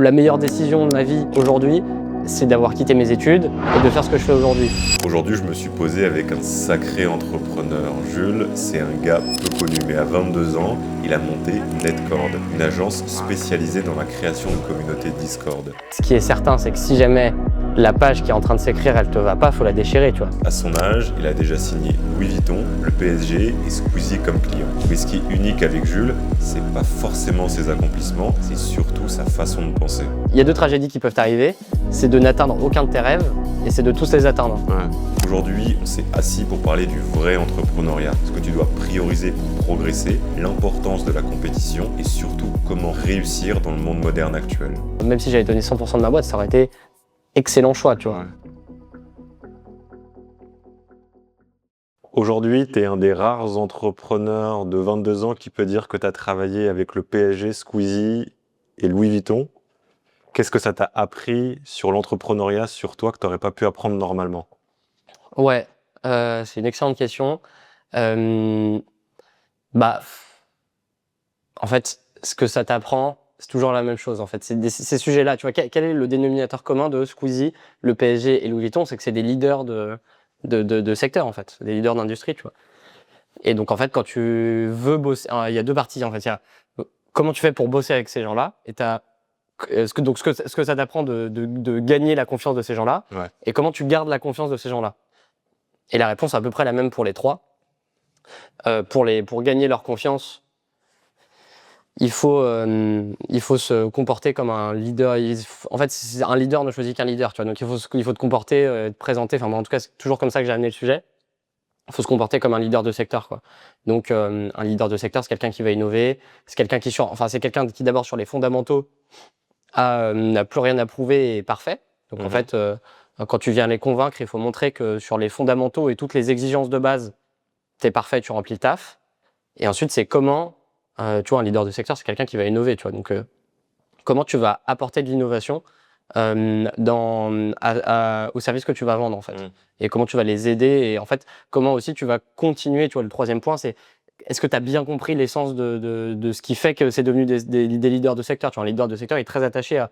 la meilleure décision de ma vie aujourd'hui, c'est d'avoir quitté mes études et de faire ce que je fais aujourd'hui. Aujourd'hui, je me suis posé avec un sacré entrepreneur. Jules, c'est un gars peu connu, mais à 22 ans, il a monté Netcord, une agence spécialisée dans la création de communautés Discord. Ce qui est certain, c'est que si jamais la page qui est en train de s'écrire, elle te va pas, faut la déchirer, tu vois. À son âge, il a déjà signé Louis Vuitton, le PSG et Squeezie comme client. Mais ce qui est unique avec Jules, c'est pas forcément ses accomplissements, c'est surtout sa façon de penser. Il y a deux tragédies qui peuvent t'arriver, c'est de n'atteindre aucun de tes rêves et c'est de tous les atteindre. Ouais. Aujourd'hui, on s'est assis pour parler du vrai entrepreneuriat, ce que tu dois prioriser pour progresser, l'importance de la compétition et surtout comment réussir dans le monde moderne actuel. Même si j'avais donné 100% de ma boîte, ça aurait été excellent choix, tu vois. Ouais. Aujourd'hui, tu es un des rares entrepreneurs de 22 ans qui peut dire que tu as travaillé avec le PSG, Squeezie et Louis Vuitton. Qu'est-ce que ça t'a appris sur l'entrepreneuriat, sur toi, que tu n'aurais pas pu apprendre normalement? Ouais, c'est une excellente question. En fait, ce que ça t'apprend, c'est toujours la même chose. En fait, ces sujets-là, tu vois, quel est le dénominateur commun de Squeezie, le PSG et Louis Vuitton? C'est que c'est des leaders de secteur, en fait, des leaders d'industrie, tu vois. Et donc, en fait, quand tu veux bosser, il y a deux parties, en fait. Il y a comment tu fais pour bosser avec ces gens-là, et ce que ça t'apprend de gagner la confiance de ces gens-là, Ouais. et comment tu gardes la confiance de ces gens-là. Et la réponse est à peu près la même pour les trois. Pour gagner leur confiance, il faut se comporter comme un leader. En fait, un leader ne choisit qu'un leader, tu vois. Donc, il faut te comporter, te présenter. Enfin, moi, en tout cas, c'est toujours comme ça que j'ai amené le sujet. Il faut se comporter comme un leader de secteur, quoi. Donc, un leader de secteur, c'est quelqu'un qui va innover. C'est quelqu'un c'est quelqu'un qui d'abord sur les fondamentaux n'a plus rien à prouver et est parfait. Donc, en fait, quand tu viens les convaincre, il faut montrer que sur les fondamentaux et toutes les exigences de base, t'es parfait, tu remplis le taf. Et ensuite, c'est comment, tu vois, un leader de secteur, c'est quelqu'un qui va innover, tu vois. Donc, comment tu vas apporter de l'innovation au service que tu vas vendre, en fait. Et comment tu vas les aider. Et en fait, comment aussi tu vas continuer, tu vois, le troisième point, c'est est-ce que tu as bien compris l'essence de ce qui fait que c'est devenu des leaders de secteur, tu vois. Un leader de secteur est très attaché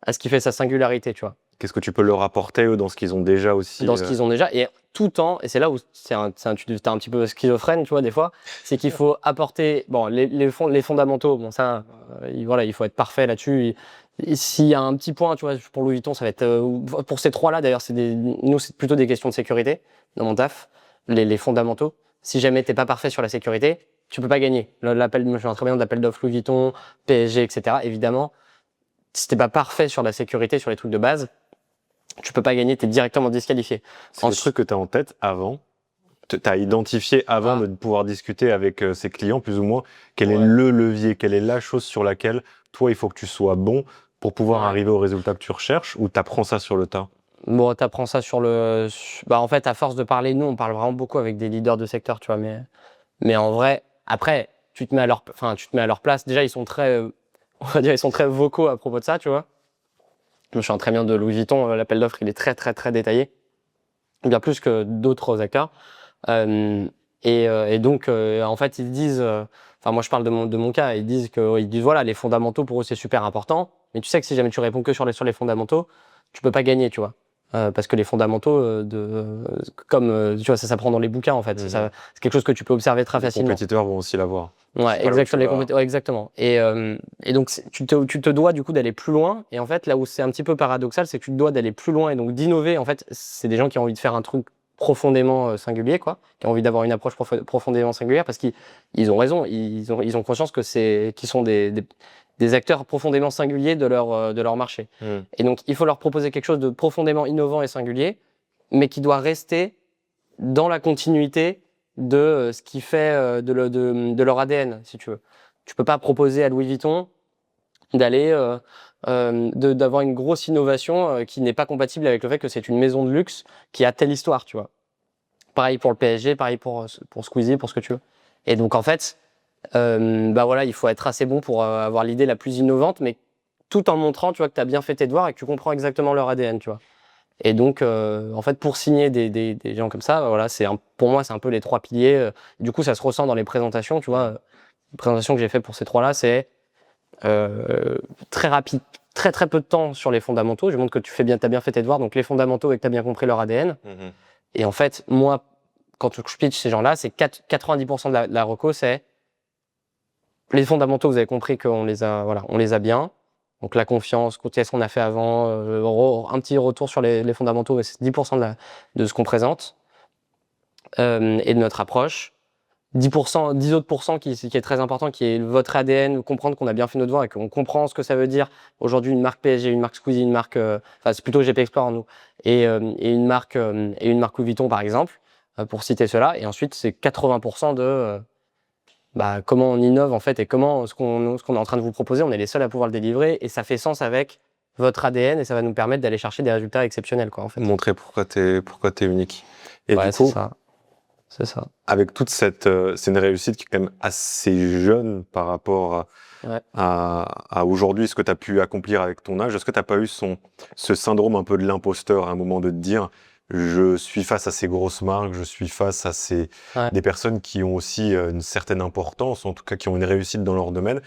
à ce qui fait sa singularité, tu vois. Qu'est-ce que tu peux leur apporter, eux, dans ce qu'ils ont déjà aussi Dans ce qu'ils ont déjà, et tout en, et c'est là où tu es un petit peu schizophrène, tu vois, des fois, c'est qu'il faut apporter, bon, les fondamentaux, bon, ça, voilà, il faut être parfait là-dessus. Et s'il y a un petit point, tu vois, pour Louis Vuitton, ça va être, pour ces trois-là, d'ailleurs, nous, c'est plutôt des questions de sécurité, dans mon taf, les fondamentaux. Si jamais t'es pas parfait sur la sécurité, tu peux pas gagner. Je me souviens très bien de l'appel d'offres Louis Vuitton, PSG, etc. Évidemment, si t'es pas parfait sur la sécurité, sur les trucs de base, tu peux pas gagner, tu es directement disqualifié. C'est le truc que tu as en tête avant, tu as identifié avant de pouvoir discuter avec ses clients, plus ou moins, quel est le levier, quelle est la chose sur laquelle, toi, il faut que tu sois bon pour pouvoir arriver au résultat que tu recherches, ou tu apprends ça sur le tas? Bon, tu apprends ça en fait, à force de parler, nous, on parle vraiment beaucoup avec des leaders de secteur, tu vois, mais en vrai, après, tu te mets à leur place. Déjà, ils sont très, on va dire, ils sont très vocaux à propos de ça, tu vois. Je me souviens très bien de Louis Vuitton, l'appel d'offres, il est très, très, très détaillé. Bien plus que d'autres acteurs. Et donc, en fait, ils disent, moi, je parle de mon cas, ils disent voilà, les fondamentaux, pour eux, c'est super important. Mais tu sais que si jamais tu réponds que sur les fondamentaux, tu peux pas gagner, tu vois. Parce que les fondamentaux, tu vois, ça s'apprend dans les bouquins, en fait. C'est quelque chose que tu peux observer très facilement. Les compétiteurs vont aussi l'avoir. Ouais, exactement. Et donc, tu te dois du coup d'aller plus loin. Et en fait, là où c'est un petit peu paradoxal, c'est que tu te dois d'aller plus loin et donc d'innover. En fait, c'est des gens qui ont envie de faire un truc profondément singulier, quoi, qui ont envie d'avoir une approche profondément singulière parce qu'ils ont raison. Ils ont conscience qu'ils sont des acteurs profondément singuliers de leur marché. Et donc, il faut leur proposer quelque chose de profondément innovant et singulier, mais qui doit rester dans la continuité de ce qui fait de leur ADN, si tu veux. Tu peux pas proposer à Louis Vuitton d'avoir une grosse innovation qui n'est pas compatible avec le fait que c'est une maison de luxe qui a telle histoire, tu vois. Pareil pour le PSG, pareil pour Squeezie, pour ce que tu veux. Et donc en fait, il faut être assez bon pour avoir l'idée la plus innovante, mais tout en montrant, tu vois, que tu as bien fait tes devoirs et que tu comprends exactement leur ADN, tu vois. Et donc, en fait, pour signer des gens comme ça, voilà, pour moi, c'est un peu les trois piliers. Du coup, ça se ressent dans les présentations, tu vois. Les présentations que j'ai fait pour ces trois-là, c'est très rapide. très très peu de temps sur les fondamentaux. Je montre que t'as bien fait tes devoirs, donc les fondamentaux et que t'as bien compris leur ADN. Et en fait, moi, quand je pitch ces gens-là, c'est 90% de la reco, c'est les fondamentaux, vous avez compris qu'on les a bien. Donc la confiance, qu'est-ce qu'on a fait avant, un petit retour sur les fondamentaux, c'est 10% de ce qu'on présente et de notre approche. 10 autres pourcents qui est très important, qui est votre ADN, comprendre qu'on a bien fait nos devoirs et qu'on comprend ce que ça veut dire. Aujourd'hui, une marque PSG, une marque Squeezie, une marque, c'est plutôt GP Explorer, nous, et une marque Louis Vuitton, par exemple, pour citer cela. Et ensuite, c'est 80% de comment on innove, en fait, et comment ce qu'on est en train de vous proposer, on est les seuls à pouvoir le délivrer, et ça fait sens avec votre ADN, et ça va nous permettre d'aller chercher des résultats exceptionnels, quoi, en fait. Montrer pourquoi t'es unique. Et ouais, du coup, c'est ça. Avec toute cette, c'est une réussite qui est quand même assez jeune par rapport à aujourd'hui, ce que tu as pu accomplir avec ton âge. Est-ce que tu n'as pas eu ce syndrome un peu de l'imposteur à un moment de te dire, je suis face à ces grosses marques, je suis face à des personnes qui ont aussi une certaine importance, en tout cas qui ont une réussite dans leur domaine.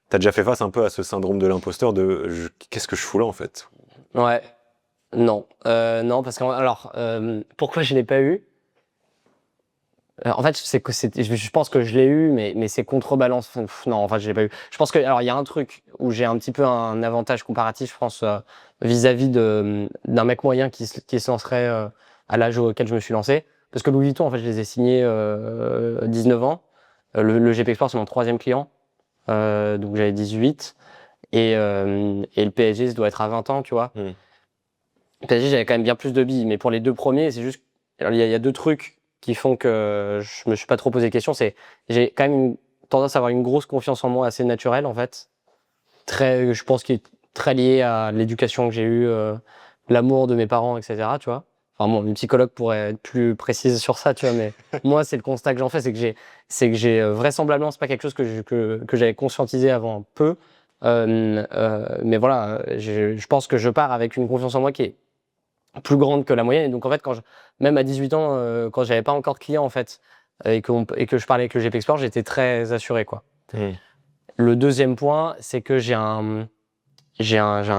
Tu as déjà fait face un peu à ce syndrome de l'imposteur de qu'est-ce que je fous là en fait? Ouais, non, non, parce que pourquoi je l'ai pas eu? En fait, je pense que je l'ai eu, mais c'est contrebalance. Non, en fait, je l'ai pas eu. Je pense que, alors, il y a un truc où j'ai un petit peu un avantage comparatif, je pense, vis-à-vis d'un mec moyen qui se lancerait à l'âge auquel je me suis lancé. Parce que Louis Vuitton, en fait, je les ai signés 19 ans. Le GP Export, c'est mon 3e client. Donc, j'avais 18. Et le PSG, ça doit être à 20 ans, tu vois. Le PSG, j'avais quand même bien plus de billes. Mais pour les 2 premiers, c'est juste... Alors, il y a 2 trucs qui font que je me suis pas trop posé de questions, c'est j'ai quand même une tendance à avoir une grosse confiance en moi assez naturelle, en fait. Je pense qu'il est très lié à l'éducation que j'ai eue, l'amour de mes parents, etc., tu vois. Enfin bon, une psychologue pourrait être plus précise sur ça, tu vois, mais moi, c'est le constat que j'en fais, c'est que j'ai vraisemblablement, c'est pas quelque chose que j'avais conscientisé avant peu, mais voilà, je pense que je pars avec une confiance en moi qui est plus grande que la moyenne. Et donc, en fait, même à 18 ans, quand j'avais pas encore de clients, en fait, et que je parlais avec le GP Export, j'étais très assuré, quoi. Le deuxième point, c'est que j'ai un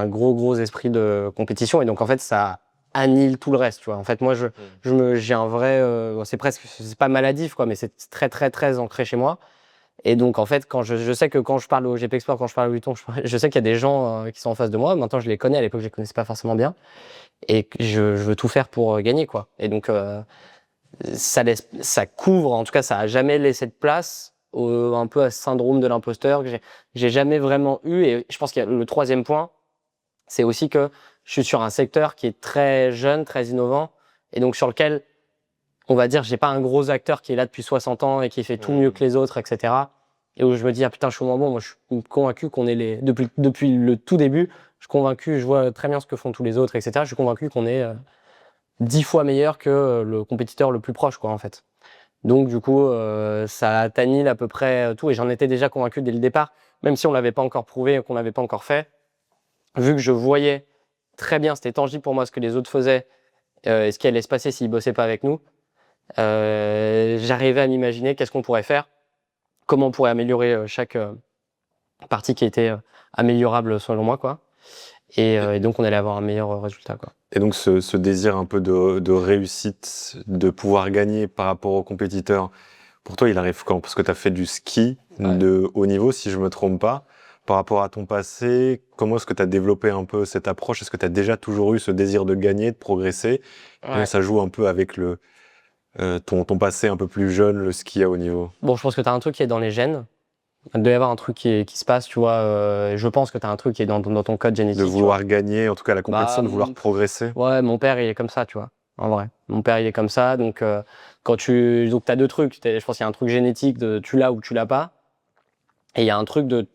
gros esprit de compétition. Et donc, en fait, ça annule tout le reste, tu vois. En fait, moi, j'ai un vrai, c'est pas maladif, quoi, mais c'est très, très, très ancré chez moi. Et donc, en fait, je sais que quand je parle au GP Export, quand je parle au Vuitton, je sais qu'il y a des gens qui sont en face de moi. Maintenant, je les connais. À l'époque, je les connaissais pas forcément bien. Et que je veux tout faire pour gagner, quoi. Et donc, ça couvre, en tout cas, ça a jamais laissé de place un peu à ce syndrome de l'imposteur que j'ai jamais vraiment eu. Et je pense qu'il y a le 3e point, c'est aussi que je suis sur un secteur qui est très jeune, très innovant, et donc sur lequel, on va dire, j'ai pas un gros acteur qui est là depuis 60 ans et qui fait tout mieux que les autres, etc. Et où je me dis, ah putain, je suis moins bon. Moi, je suis convaincu qu'on est depuis le tout début, je suis convaincu, je vois très bien ce que font tous les autres, etc. Je suis convaincu qu'on est 10 fois meilleur que le compétiteur le plus proche, quoi, en fait. Donc, du coup, ça annule à peu près tout. Et j'en étais déjà convaincu dès le départ, même si on l'avait pas encore prouvé, qu'on l'avait pas encore fait. Vu que je voyais très bien, c'était tangible pour moi ce que les autres faisaient et ce qui allait se passer s'ils bossaient pas avec nous, j'arrivais à m'imaginer qu'est-ce qu'on pourrait faire, comment on pourrait améliorer chaque partie qui était améliorable selon moi, quoi. Et donc, on allait avoir un meilleur résultat, quoi. Et donc, ce désir un peu de réussite, de pouvoir gagner par rapport aux compétiteurs, pour toi, il arrive quand? Parce que tu as fait du ski de haut niveau, si je me trompe pas. Par rapport à ton passé, comment est-ce que tu as développé un peu cette approche? Est-ce que tu as déjà toujours eu ce désir de gagner, de progresser? Comment ça joue un peu avec ton passé un peu plus jeune, le ski à haut niveau? Bon, je pense que tu as un truc qui est dans les gènes. Il doit y avoir un truc qui se passe, tu vois. Je pense que tu as un truc qui est dans ton code génétique. De vouloir gagner, en tout cas la compétition, de vouloir progresser. Ouais, mon père, il est comme ça, tu vois. En vrai. Mon père, il est comme ça. Donc, donc t'as 2 trucs. Je pense qu'il y a un truc génétique de tu l'as ou tu l'as pas. Et il y a un truc de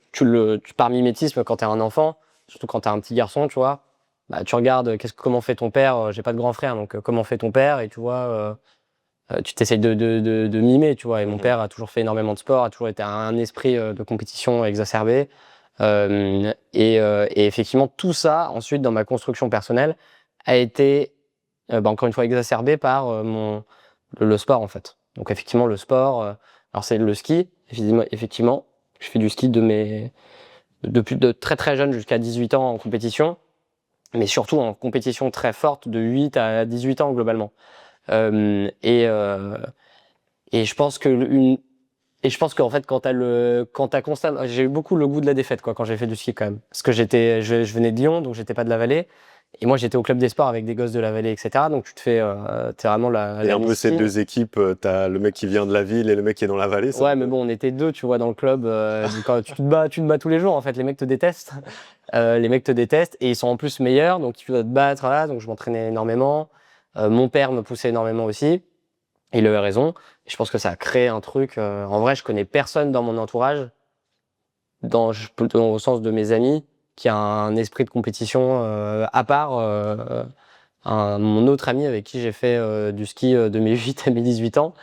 par mimétisme, quand t'es un enfant, surtout quand t'es un petit garçon, tu vois, bah, tu regardes comment fait ton père. J'ai pas de grand frère, donc comment fait ton père, et tu vois, tu t'essayes de mimer, tu vois. Et mon père a toujours fait énormément de sport, a toujours été un esprit de compétition exacerbé. Et effectivement, tout ça, ensuite, dans ma construction personnelle, a été, encore une fois, exacerbé par le sport, en fait. Donc, effectivement, le sport, alors c'est le ski, effectivement, je fais du ski depuis de très très jeune jusqu'à 18 ans en compétition, mais surtout en compétition très forte de 8 à 18 ans globalement. Et je pense qu'en fait quand t'as constamment, j'ai eu beaucoup le goût de la défaite quoi quand j'ai fait du ski quand même, parce que je venais de Lyon, donc j'étais pas de la Vallée. Et moi, j'étais au club des sports avec des gosses de la Vallée, etc. Donc, t'es vraiment Et la un peu ces ski. deux équipes, t'as le mec qui vient de la ville et le mec qui est dans la vallée. Ça Ouais, mais bon, on était deux, tu vois, dans le club. Quand tu te bats tous les jours, en fait. Les mecs te détestent. Les mecs te détestent et ils sont en plus meilleurs. Donc, tu dois te battre, voilà. Donc, je m'entraînais énormément. Mon père me poussait énormément aussi. Il avait raison. Et je pense que ça a créé un truc. En vrai, je connais personne dans mon entourage, au sens de mes amis, qui a un esprit de compétition à part mon autre ami avec qui j'ai fait du ski de mes 8 à mes 18 ans,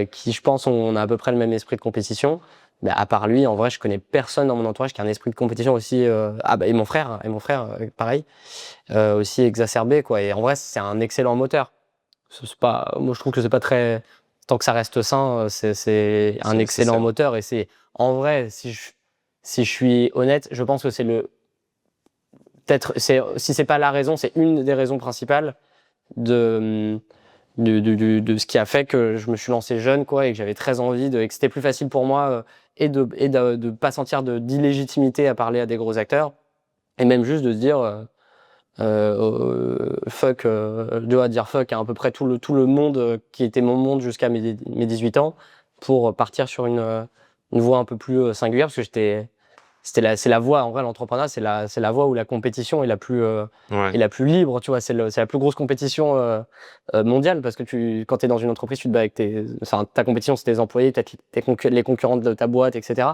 qui je pense on a à peu près le même esprit de compétition. Mais à part lui, en vrai, je connais personne dans mon entourage qui a un esprit de compétition aussi. Et mon frère, pareil, aussi exacerbé quoi. Et en vrai, c'est un excellent moteur. C'est pas, moi, je trouve que c'est pas très, tant que ça reste sain, c'est un excellent moteur. Et c'est, en vrai, si je suis honnête, je pense que c'est si c'est pas la raison, c'est une des raisons principales de ce qui a fait que je me suis lancé jeune quoi et que j'avais très envie et que c'était plus facile pour moi de pas sentir d'illégitimité à parler à des gros acteurs et même juste de se dire fuck je dois dire fuck à peu près tout le monde qui était mon monde jusqu'à mes 18 ans pour partir sur une voie un peu plus singulière parce que c'est la voie en vrai l'entrepreneuriat c'est la voie où la compétition est la plus Ouais. est la plus libre tu vois c'est la plus grosse compétition mondiale parce que quand tu es dans une entreprise tu te bats avec ta compétition c'est tes employés peut-être les concurrents de ta boîte etc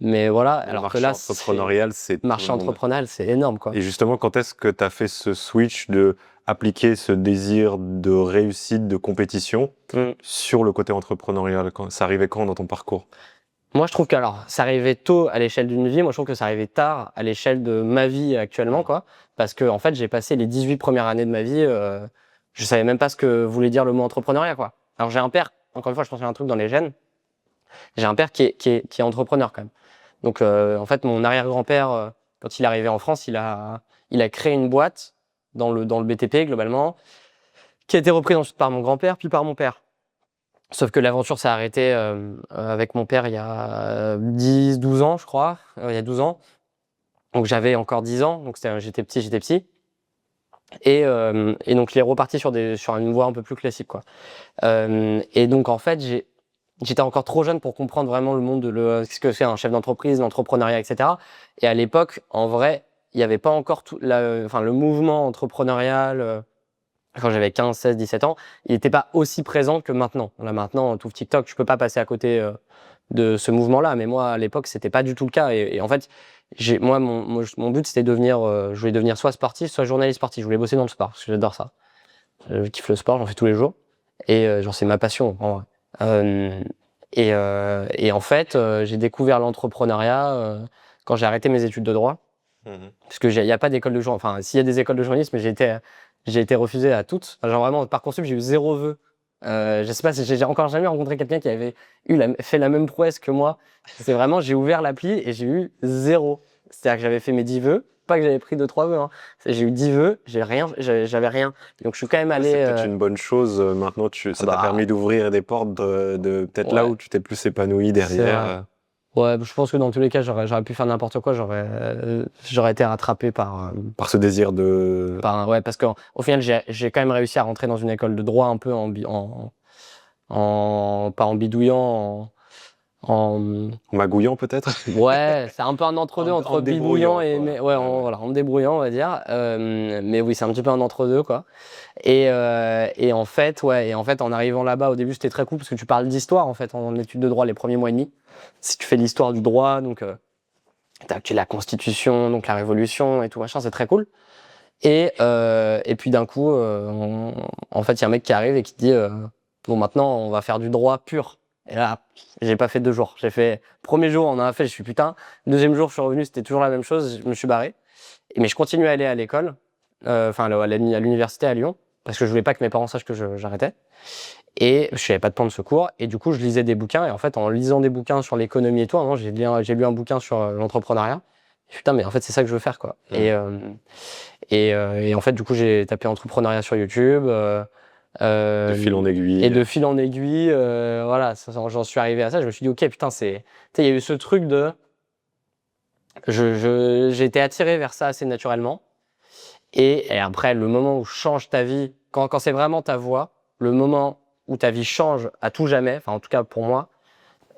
mais voilà alors que là entrepreneurial, c'est marché entrepreneurial c'est énorme quoi. Et justement, quand est-ce que tu as fait ce switch de appliquer ce désir de réussite, de compétition sur le côté entrepreneurial? Ça arrivait quand dans ton parcours? Moi, je trouve que alors, ça arrivait tôt à l'échelle d'une vie. Moi, je trouve que ça arrivait tard à l'échelle de ma vie actuellement, quoi. Parce que, en fait, j'ai passé les 18 premières années de ma vie, je savais même pas ce que voulait dire le mot entrepreneuriat, quoi. Alors, j'ai un père, encore une fois, je pense qu'il y a un truc dans les gènes. J'ai un père qui est entrepreneur, quand même. Donc, en fait, mon arrière-grand-père, quand il est arrivé en France, il a créé une boîte dans le BTP, globalement, qui a été reprise ensuite par mon grand-père, puis par mon père. Sauf que l'aventure s'est arrêtée avec mon père il y a 10-12 ans, je crois, il y a 12 ans. Donc j'avais encore 10 ans, donc j'étais petit. Et donc il est reparti sur une voie un peu plus classique, quoi. Et donc en fait, j'étais encore trop jeune pour comprendre vraiment le monde ce que c'est un chef d'entreprise, l'entrepreneuriat, etc. Et à l'époque, en vrai, il n'y avait pas encore le mouvement entrepreneurial. Quand j'avais 15, 16, 17 ans, il n'était pas aussi présent que maintenant. Là, maintenant, tout TikTok, je peux pas passer à côté de ce mouvement-là. Mais moi, à l'époque, c'était pas du tout le cas. Et en fait, mon but, c'était je voulais devenir soit sportif, soit journaliste sportif. Je voulais bosser dans le sport, parce que j'adore ça. Je kiffe le sport, j'en fais tous les jours. Et genre, c'est ma passion, en vrai. Et en fait, j'ai découvert l'entrepreneuriat quand j'ai arrêté mes études de droit. Parce que il y a pas d'école de journalisme. Enfin, s'il y a des écoles de journalisme, mais j'ai été refusé à toutes. Enfin, genre vraiment, Parcoursup, j'ai eu 0 vœu. Je sais pas, j'ai encore jamais rencontré quelqu'un qui avait fait la même prouesse que moi. C'est vraiment, j'ai ouvert l'appli et j'ai eu 0. C'est-à-dire que j'avais fait mes 10 vœux. Pas que j'avais pris 2-3 vœux. Hein. J'ai eu 10 vœux, j'avais rien. Donc je suis quand même allé. C'est peut-être une bonne chose. Maintenant, ça t'a permis d'ouvrir des portes de peut-être là où tu t'es plus épanoui derrière. Ouais, je pense que dans tous les cas, j'aurais pu faire n'importe quoi. J'aurais été rattrapé par ce désir de. Ouais, parce qu'au final, j'ai quand même réussi à rentrer dans une école de droit un peu pas en bidouillant, en magouillant peut-être. Ouais, c'est un peu un entre-deux entre bidouillant et en me débrouillant, on va dire. Mais oui, c'est un petit peu un entre-deux, quoi. Et en fait, en arrivant là-bas, au début, c'était très cool parce que tu parles d'histoire, en fait, en études de droit les premiers mois et demi. Si tu fais l'histoire du droit, donc tu as la Constitution, donc la Révolution et tout machin, c'est très cool. Et puis d'un coup, en fait, il y a un mec qui arrive et qui te dit bon, maintenant, on va faire du droit pur. Et là, j'ai pas fait 2 jours. J'ai fait premier jour, on en a fait, je suis putain. Deuxième jour, je suis revenu, c'était toujours la même chose. Je me suis barré. Mais je continue à aller à l'école, à l'université à Lyon, parce que je voulais pas que mes parents sachent que j'arrêtais. Et je savais pas de plan de secours. Et du coup, je lisais des bouquins. Et en fait, en lisant des bouquins sur l'économie et tout, j'ai lu un bouquin sur l'entrepreneuriat. Putain, mais en fait, c'est ça que je veux faire, quoi. Et en fait, du coup, j'ai tapé entrepreneuriat sur YouTube. De fil en aiguille. Et de fil en aiguille, voilà, j'en suis arrivé à ça. Je me suis dit, ok, putain, tu sais, il y a eu ce truc de. J'ai été attiré vers ça assez naturellement. Et après, le moment où change ta vie, quand c'est vraiment ta voie, le moment où ta vie change à tout jamais, enfin, en tout cas pour moi,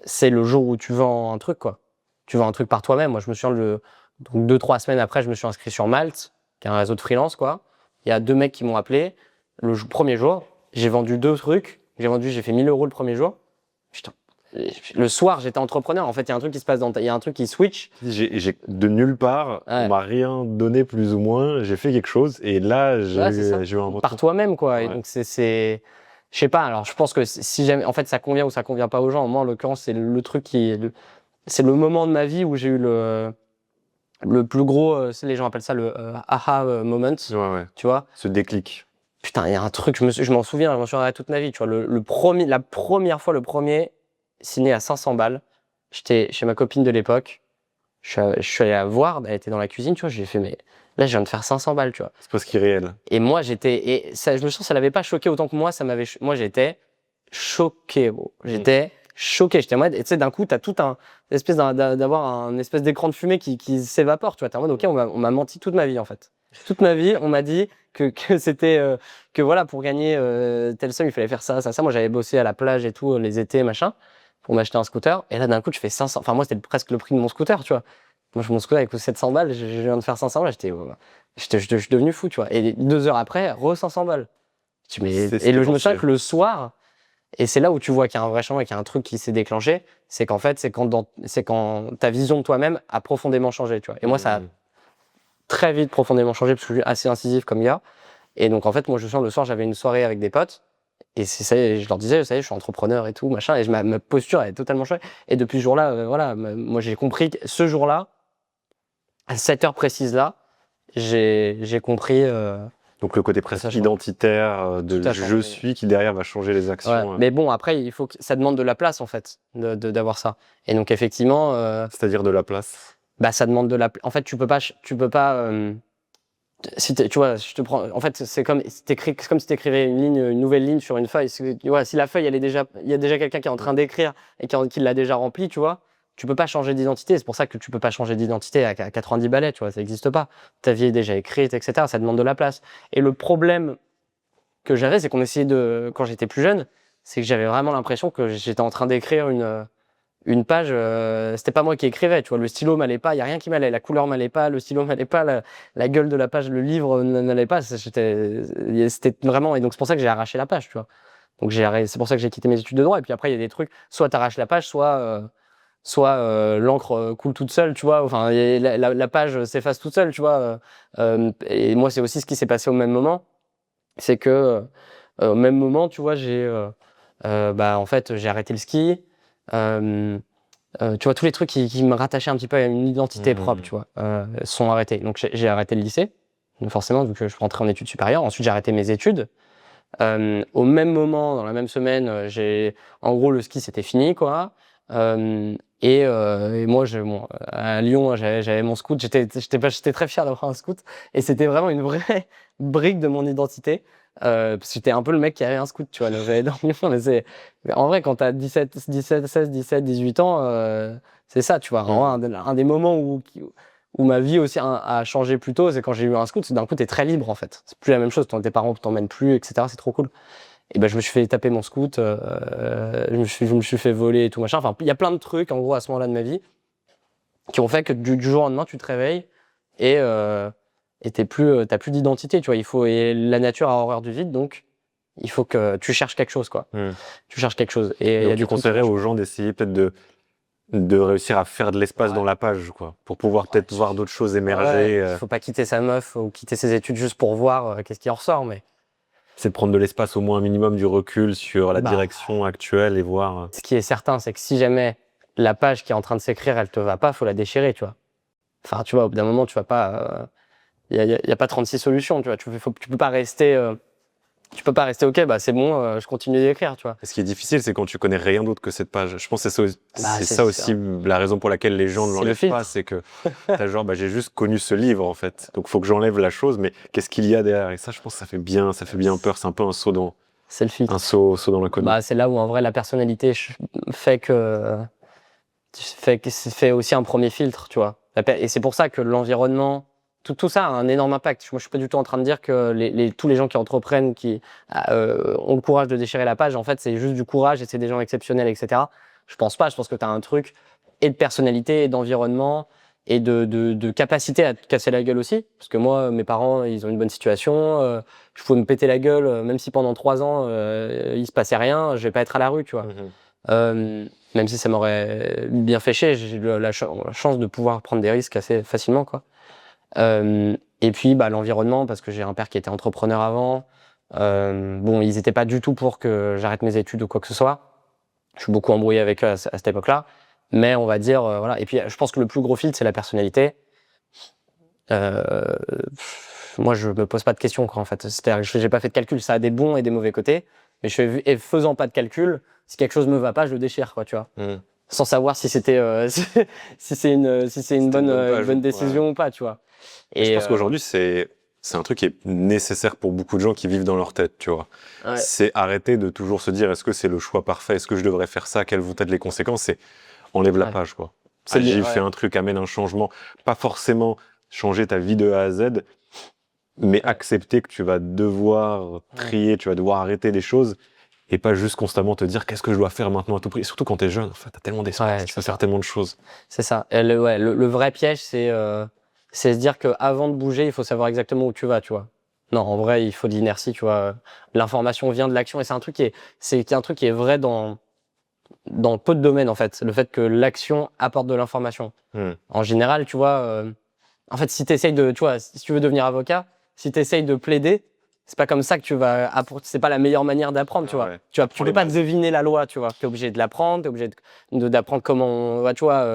c'est le jour où tu vends un truc, quoi. Tu vends un truc par toi-même. Moi, je me souviens, donc 2-3 semaines après, je me suis inscrit sur Malte, qui est un réseau de freelance, quoi. Il y a 2 mecs qui m'ont appelé. Premier jour, j'ai vendu 2 trucs. J'ai fait 1 000 € le premier jour. Putain. Le soir, j'étais entrepreneur. En fait, il y a un truc qui se passe il y a un truc qui switch. J'ai de nulle part, on m'a rien donné plus ou moins. J'ai fait quelque chose et là, j'ai eu un retour. Par toi-même, quoi. Ouais. Et donc, je sais pas. Alors, je pense que si jamais, en fait, ça convient ou ça convient pas aux gens. Moi, en l'occurrence, c'est le truc c'est le moment de ma vie où j'ai eu le plus gros, les gens appellent ça le aha moment. Ouais. Tu vois? Ce déclic. Putain, il y a un truc, je m'en souviendrai toute ma vie. Tu vois, la première fois, le premier signé à 500 balles. J'étais chez ma copine de l'époque. Je suis allé la voir, elle était dans la cuisine, tu vois. J'ai fait, mais là, je viens de faire 500 balles, tu vois. C'est presque irréel. Et moi, je me sens, ça l'avait pas choqué autant que moi. Moi, j'étais choqué, bro. J'étais choqué. J'étais en mode, et tu sais, d'un coup, t'as tout d'avoir un espèce d'écran de fumée qui s'évapore, tu vois. T'es en mode, ok, on m'a menti toute ma vie, en fait. Toute ma vie, on m'a dit que c'était, que voilà, pour gagner telle somme, il fallait faire ça. Moi, j'avais bossé à la plage et tout, les étés, machin, pour m'acheter un scooter. Et là, d'un coup, je fais 500. Enfin, moi, c'était presque le prix de mon scooter, tu vois. Moi, mon scooter, il coûte 700 balles. Je viens de faire 500 balles. Je suis devenu fou, tu vois. Et 2 heures après, 500 balles. Je me souviens que le soir, et c'est là où tu vois qu'il y a un vrai changement et qu'il y a un truc qui s'est déclenché, c'est qu'en fait, c'est quand ta vision de toi-même a profondément changé, tu vois. Et moi, ça a très vite profondément changé parce que je suis assez incisif comme gars. Et donc, en fait, moi, je me souviens, le soir, j'avais une soirée avec des potes. Et je leur disais, ça y est, je suis entrepreneur et tout, machin. Et ma posture, elle est totalement changée. Et depuis ce jour-là, voilà, moi, j'ai compris que ce jour-là, à cette heure précise-là, j'ai compris. Donc le côté presque identitaire de je suis qui derrière va changer les actions. Ouais. Mais bon, après, il faut que ça demande de la place en fait, d'avoir ça. Et donc effectivement. C'est-à-dire de la place. Bah, ça demande de la. En fait, tu peux pas. Si tu vois, je te prends. En fait, c'est comme si t'écrivais une nouvelle ligne sur une feuille. Tu vois, si la feuille, il y a déjà quelqu'un qui est en train d'écrire et qui l'a déjà remplie, tu vois. Tu peux pas changer d'identité. C'est pour ça que tu peux pas changer d'identité à 90 balais, tu vois. Ça n'existe pas. Ta vie est déjà écrite, etc. Ça demande de la place. Et le problème que j'avais, c'est qu'on essayait quand j'étais plus jeune, c'est que j'avais vraiment l'impression que j'étais en train d'écrire une page. C'était pas moi qui écrivais, tu vois. Le stylo m'allait pas, il y a rien qui m'allait. La couleur m'allait pas, le stylo m'allait pas, la gueule de la page, le livre n'allait pas. C'était vraiment. Et donc c'est pour ça que j'ai arraché la page, tu vois. Donc c'est pour ça que j'ai quitté mes études de droit. Et puis après, il y a des trucs. Soit t'arraches la page, soit l'encre coule toute seule, tu vois. Enfin, la page s'efface toute seule, tu vois. Et moi, c'est aussi ce qui s'est passé au même moment. C'est que au même moment, tu vois, en fait, j'ai arrêté le ski. Tu vois, tous les trucs qui me rattachaient un petit peu à une identité propre, tu vois, sont arrêtés. Donc j'ai arrêté le lycée, forcément, vu que je rentrais en études supérieures. Ensuite, j'ai arrêté mes études. Au même moment, dans la même semaine, en gros, le ski, c'était fini, quoi. Et moi, à Lyon, j'avais mon scout. J'étais très fier d'avoir un scout. Et c'était vraiment une vraie brique de mon identité. Parce que j'étais un peu le mec qui avait un scout, tu vois. J'avais dormi. Mais en vrai, quand t'as 16, 17, 18 ans, c'est ça, tu vois. Vraiment, un des moments où ma vie aussi a changé plus tôt, c'est quand j'ai eu un scout. D'un coup, t'es très libre, en fait. C'est plus la même chose. Tes parents t'emmènent plus, etc. C'est trop cool. Et ben, je me suis fait taper mon scout, je me suis fait voler et tout machin. Enfin, il y a plein de trucs, en gros, à ce moment-là de ma vie, qui ont fait que du jour au lendemain, tu te réveilles et t'as plus d'identité, tu vois. Et la nature a horreur du vide, donc il faut que tu cherches quelque chose, quoi. Tu cherches quelque chose. Et donc, tu conseillerais aux gens d'essayer peut-être de réussir à faire de l'espace dans la page, quoi, pour pouvoir peut-être voir d'autres choses émerger. Il faut pas quitter sa meuf ou quitter ses études juste pour voir qu'est-ce qui en ressort, mais. C'est de prendre de l'espace, au moins un minimum du recul sur la direction actuelle et voir. Ce qui est certain, c'est que si jamais la page qui est en train de s'écrire, elle te va pas, faut la déchirer, tu vois. Enfin, tu vois, au bout d'un moment, tu vas pas. Il y a pas 36 solutions, tu vois. Tu peux pas rester Tu peux pas rester OK, bah c'est bon, je continue d'écrire, tu vois. Et ce qui est difficile, c'est quand tu connais rien d'autre que cette page. Je pense que c'est C'est ça aussi la raison pour laquelle les gens ne C'est le l'enlèvent filtre. pas, c'est que t'as genre, j'ai juste connu ce livre en fait, donc faut que j'enlève la chose, mais qu'est-ce qu'il y a derrière? Et ça, je pense que ça fait bien peur. C'est un peu un saut dans C'est le filtre. dans l'inconnu. Bah, c'est là où en vrai la personnalité fait que fait aussi un premier filtre, tu vois. Et c'est pour ça que l'environnement, tout ça a un énorme impact. Moi, je suis pas du tout en train de dire que tous les gens qui entreprennent, qui ont le courage de déchirer la page, en fait, c'est juste du courage et c'est des gens exceptionnels, etc. Je pense pas. Je pense que tu as un truc et de personnalité et d'environnement et de capacité à te casser la gueule aussi. Parce que moi, mes parents, ils ont une bonne situation. Je pouvais me péter la gueule, même si pendant 3 ans, il se passait rien, je vais pas être à la rue, tu vois. Même si ça m'aurait bien fait chier, j'ai eu la chance de pouvoir prendre des risques assez facilement, quoi. Et puis, bah, l'environnement, parce que j'ai un père qui était entrepreneur avant. Bon, ils étaient pas du tout pour que j'arrête mes études ou quoi que ce soit. Je suis beaucoup embrouillé avec eux à cette époque-là. Mais on va dire, voilà. Et puis, je pense que le plus gros filtre, c'est la personnalité. Moi, je me pose pas de questions, quoi, en fait. C'est-à-dire que j'ai pas fait de calcul. Ça a des bons et des mauvais côtés. Mais et faisant pas de calcul, si quelque chose me va pas, je le déchire, quoi, tu vois. Sans savoir si c'était, si c'est une bonne décision ou pas, tu vois. Et je pense qu'aujourd'hui, c'est un truc qui est nécessaire pour beaucoup de gens qui vivent dans leur tête, tu vois. Ouais. C'est arrêter de toujours se dire, est-ce que c'est le choix parfait? Est-ce que je devrais faire ça? Quelles vont être les conséquences? C'est enlève la page, quoi. Agis, fais un truc, amène un changement. Pas forcément changer ta vie de A à Z, mais accepter que tu vas devoir trier, tu vas devoir arrêter des choses et pas juste constamment te dire qu'est-ce que je dois faire maintenant à tout prix. Et surtout quand t'es jeune, en fait, t'as tellement d'espace, tu peux faire tellement de choses. C'est ça. Et le vrai piège, c'est se dire qu'avant de bouger, il faut savoir exactement où tu vas, tu vois. Non, en vrai, il faut de l'inertie, tu vois. L'information vient de l'action et c'est un truc qui est vrai dans peu de domaines, en fait. Le fait que l'action apporte de l'information. En général, tu vois, en fait, si tu vois, si tu veux devenir avocat, si tu essayes de plaider, c'est pas comme ça que tu vas apprendre. C'est pas la meilleure manière d'apprendre, tu vois. Ouais. Tu peux pas deviner la loi, tu vois. T'es obligé de l'apprendre, t'es obligé d'apprendre comment, tu vois.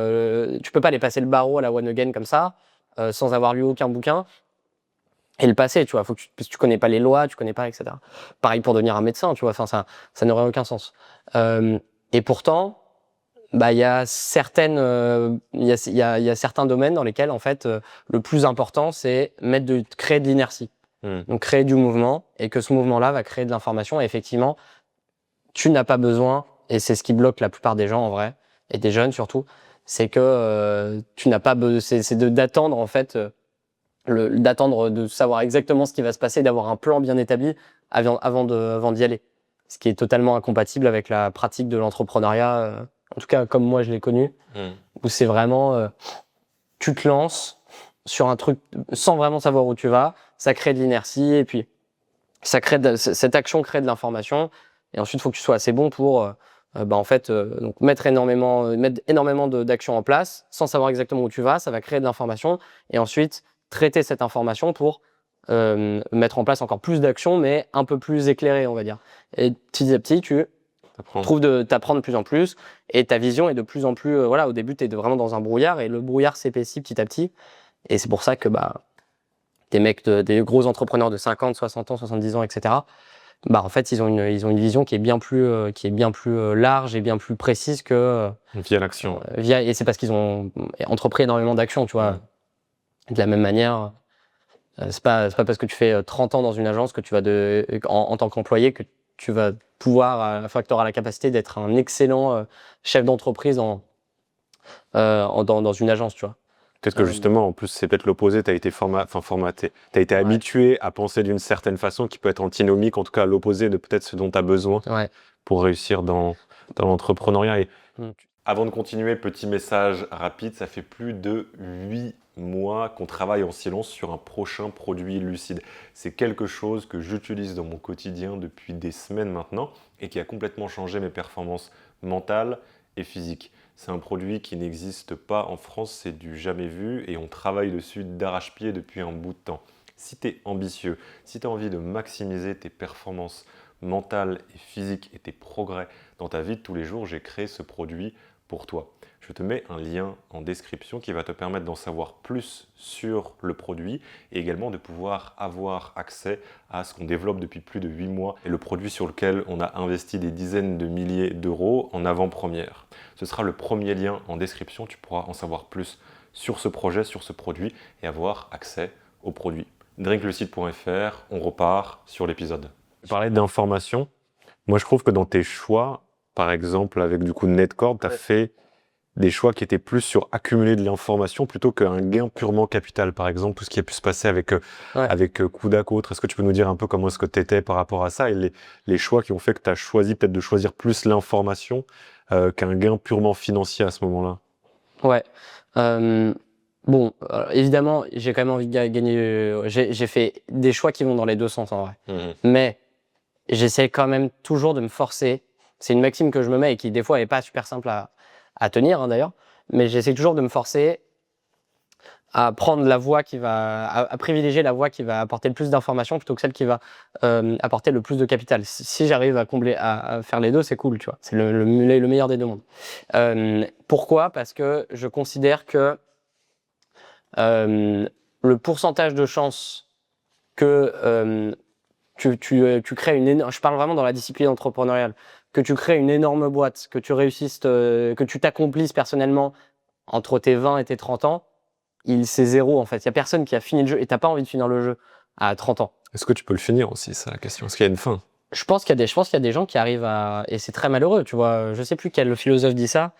Tu peux pas aller passer le barreau à la one again comme ça, sans avoir lu aucun bouquin et le passer, tu vois. Parce que tu connais pas les lois, tu connais pas, etc. Pareil pour devenir un médecin, tu vois. Enfin, ça n'aurait aucun sens. Et pourtant, bah, il y a certains domaines dans lesquels, en fait, le plus important, c'est créer de l'inertie. Donc, créer du mouvement, et que ce mouvement-là va créer de l'information. Et effectivement, tu n'as pas besoin, et c'est ce qui bloque la plupart des gens, en vrai, et des jeunes surtout, c'est que tu n'as pas besoin, d'attendre, en fait, d'attendre de savoir exactement ce qui va se passer, d'avoir un plan bien établi avant d'y aller. Ce qui est totalement incompatible avec la pratique de l'entrepreneuriat, en tout cas comme moi je l'ai connu, où c'est vraiment, tu te lances sur un truc sans vraiment savoir où tu vas, ça crée de l'inertie et puis cette action crée de l'information et ensuite il faut que tu sois assez bon pour en fait, donc mettre énormément d'actions en place sans savoir exactement où tu vas, ça va créer de l'information et ensuite traiter cette information pour mettre en place encore plus d'actions, mais un peu plus éclairées, on va dire. Et petit à petit, tu t'apprends de plus en plus, et ta vision est de plus en plus... voilà, au début, tu es vraiment dans un brouillard, et le brouillard s'épaissit petit à petit. Et c'est pour ça que des gros entrepreneurs de 50, 60 ans, 70 ans, etc., en fait, ils ont une vision qui est bien plus large et bien plus précise que... via l'action. Et c'est parce qu'ils ont entrepris énormément d'actions, tu vois. De la même manière... c'est pas parce que tu fais 30 ans dans une agence que tu vas en tant qu'employé que tu vas pouvoir, enfin que tu auras la capacité d'être un excellent chef d'entreprise dans une agence, tu vois. Peut-être que justement, en plus, c'est peut-être l'opposé, tu as été formaté, tu as été habitué à penser d'une certaine façon qui peut être antinomique, en tout cas à l'opposé de peut-être ce dont tu as besoin pour réussir dans l'entrepreneuriat. Et avant de continuer, petit message rapide, ça fait plus de 8 mois qu'on travaille en silence sur un prochain produit lucide. C'est quelque chose que j'utilise dans mon quotidien depuis des semaines maintenant et qui a complètement changé mes performances mentales et physiques. C'est un produit qui n'existe pas en France, c'est du jamais vu et on travaille dessus d'arrache-pied depuis un bout de temps. Si tu es ambitieux, si tu as envie de maximiser tes performances mentales et physiques et tes progrès dans ta vie de tous les jours, j'ai créé ce produit pour toi. Je te mets un lien en description qui va te permettre d'en savoir plus sur le produit et également de pouvoir avoir accès à ce qu'on développe depuis plus de 8 mois et le produit sur lequel on a investi des dizaines de milliers d'euros en avant-première. Ce sera le premier lien en description, tu pourras en savoir plus sur ce projet, sur ce produit et avoir accès au produit. Drinklecite.fr, on repart sur l'épisode. Tu parlais d'information. Moi, je trouve que dans tes choix, par exemple, avec du coup Netcord, tu as fait des choix qui étaient plus sur accumuler de l'information plutôt qu'un gain purement capital. Par exemple, tout ce qui a pu se passer avec Kudak ou autre. Est-ce que tu peux nous dire un peu comment est-ce que tu étais par rapport à ça et les choix qui ont fait que tu as choisi peut-être de choisir plus l'information qu'un gain purement financier à ce moment-là? Ouais. Bon, évidemment, j'ai quand même envie de gagner. J'ai fait des choix qui vont dans les deux sens en vrai. Mais j'essaie quand même toujours de me forcer. C'est une maxime que je me mets et qui des fois n'est pas super simple à tenir d'ailleurs. Mais j'essaie toujours de me forcer à prendre la voie qui va, à privilégier la voie qui va apporter le plus d'informations plutôt que celle qui va apporter le plus de capital. Si j'arrive à faire les deux, c'est cool, tu vois. C'est le meilleur des deux mondes. Pourquoi ? Parce que je considère que le pourcentage de chances que tu crées une énorme, je parle vraiment dans la discipline entrepreneuriale, que tu crées une énorme boîte, que tu réussisses, que tu t'accomplisses personnellement entre tes 20 et tes 30 ans, c'est zéro en fait. Il n'y a personne qui a fini le jeu et tu n'as pas envie de finir le jeu à 30 ans. Est-ce que tu peux le finir aussi, c'est la question? Est-ce qu'il y a une fin? Je pense qu'il y a des gens qui arrivent à... Et c'est très malheureux, tu vois. Je sais plus quel philosophe dit ça.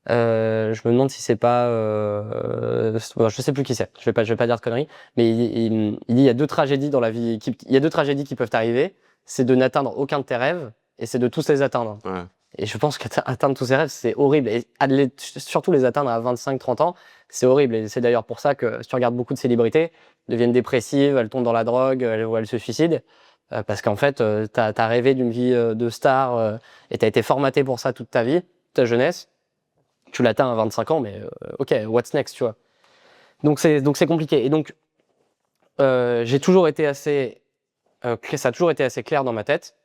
Je me demande si c'est pas... je sais plus qui c'est. Je vais pas dire de conneries. Mais il dit il y a deux tragédies dans la vie. Il y a deux tragédies qui peuvent t'arriver. C'est de n'atteindre aucun de tes rêves et c'est de tous les atteindre. Ouais. Et je pense qu'atteindre tous ces rêves, c'est horrible. Et surtout les atteindre à 25-30 ans, c'est horrible. Et c'est d'ailleurs pour ça que si tu regardes beaucoup de célébrités, elles deviennent dépressives, elles tombent dans la drogue, elles se suicident. Parce qu'en fait, t'as rêvé d'une vie de star et t'as été formaté pour ça toute ta vie, ta jeunesse. Tu l'atteins à 25 ans, mais ok, what's next, tu vois. Donc c'est compliqué. Et donc, j'ai toujours été assez... ça a toujours été assez clair dans ma tête.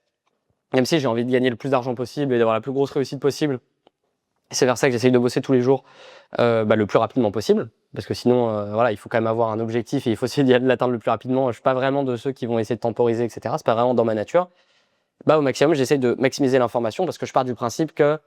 Même si j'ai envie de gagner le plus d'argent possible et d'avoir la plus grosse réussite possible, c'est vers ça que j'essaye de bosser tous les jours le plus rapidement possible. Parce que sinon, voilà, il faut quand même avoir un objectif et il faut essayer de l'atteindre le plus rapidement. Je suis pas vraiment de ceux qui vont essayer de temporiser, etc. C'est pas vraiment dans ma nature. Au maximum, j'essaie de maximiser l'information parce que je pars du principe que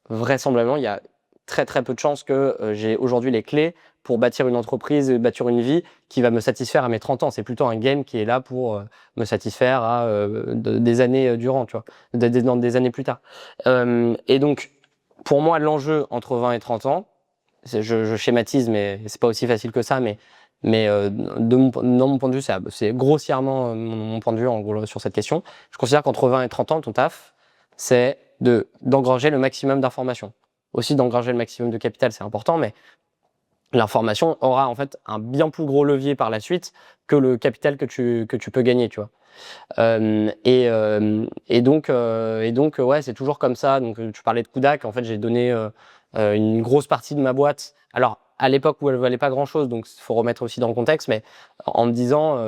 vraisemblablement, il y a très très peu de chances que j'ai aujourd'hui les clés pour bâtir une entreprise, bâtir une vie qui va me satisfaire à mes 30 ans. C'est plutôt un game qui est là pour me satisfaire à des années durant, tu vois, dans des années plus tard. Et donc, pour moi, l'enjeu entre 20 et 30 ans, je schématise, mais c'est pas aussi facile que ça, mais dans mon point de vue, c'est grossièrement mon point de vue en gros, sur cette question. Je considère qu'entre 20 et 30 ans, ton taf, c'est d'engranger le maximum d'informations. Aussi d'engranger le maximum de capital, c'est important, mais l'information aura en fait un bien plus gros levier par la suite que le capital que tu peux gagner, tu vois. Et donc ouais, c'est toujours comme ça. Donc tu parlais de Kudak, en fait j'ai donné une grosse partie de ma boîte. Alors à l'époque où elle valait pas grand chose, donc il faut remettre aussi dans le contexte, mais en me disant,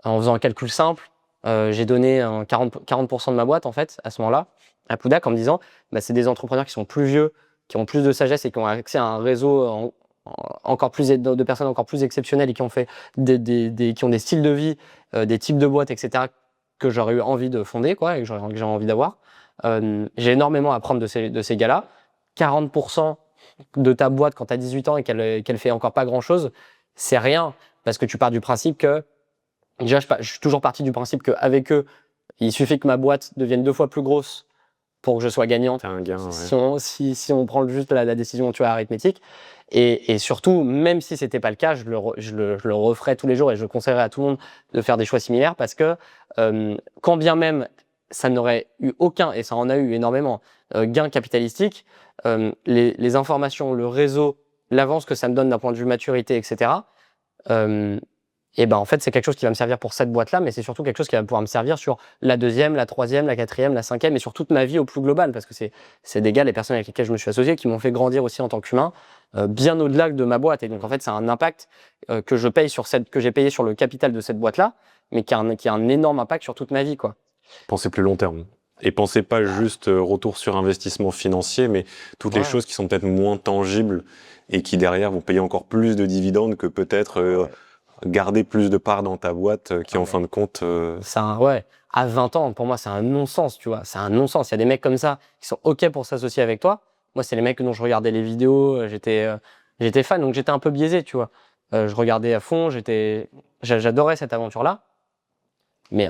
en faisant un calcul simple, j'ai donné 40% de ma boîte en fait à ce moment-là à Kudak en me disant, c'est des entrepreneurs qui sont plus vieux, qui ont plus de sagesse et qui ont accès à un réseau encore plus de personnes encore plus exceptionnelles et qui ont fait qui ont des styles de vie, des types de boîtes, etc. que j'aurais eu envie de fonder, quoi, et que j'ai envie d'avoir. J'ai énormément à apprendre de ces gars-là. 40% de ta boîte quand tu as 18 ans et qu'elle fait encore pas grand-chose, c'est rien, parce que tu pars du principe que, déjà, je suis toujours parti du principe qu'avec eux, il suffit que ma boîte devienne 2 fois plus grosse pour que je sois gagnante. C'est un gain, ouais. Si on prend juste la décision, tu vois, arithmétique. Et surtout, même si c'était pas le cas, je le referais tous les jours et je conseillerais à tout le monde de faire des choix similaires parce que quand bien même ça n'aurait eu aucun, et ça en a eu énormément, gain capitalistique, les informations, le réseau, l'avance que ça me donne d'un point de vue maturité, etc. En fait, c'est quelque chose qui va me servir pour cette boîte-là, mais c'est surtout quelque chose qui va pouvoir me servir sur la deuxième, la troisième, la quatrième, la cinquième, et sur toute ma vie au plus global, parce que c'est des gars, les personnes avec lesquelles je me suis associé, qui m'ont fait grandir aussi en tant qu'humain, bien au-delà de ma boîte. Et donc, en fait, c'est un impact que j'ai payé sur le capital de cette boîte-là, mais qui a un énorme impact sur toute ma vie, quoi. Penser plus long terme. Et pensez pas juste retour sur investissement financier, mais toutes les choses qui sont peut-être moins tangibles et qui derrière vont payer encore plus de dividendes que peut-être garder plus de parts dans ta boîte qui en fin de compte... À 20 ans, pour moi, c'est un non-sens, tu vois. C'est un non-sens. Il y a des mecs comme ça qui sont OK pour s'associer avec toi. Moi, c'est les mecs dont je regardais les vidéos, j'étais fan, donc j'étais un peu biaisé, tu vois. Je regardais à fond, j'adorais cette aventure-là. Mais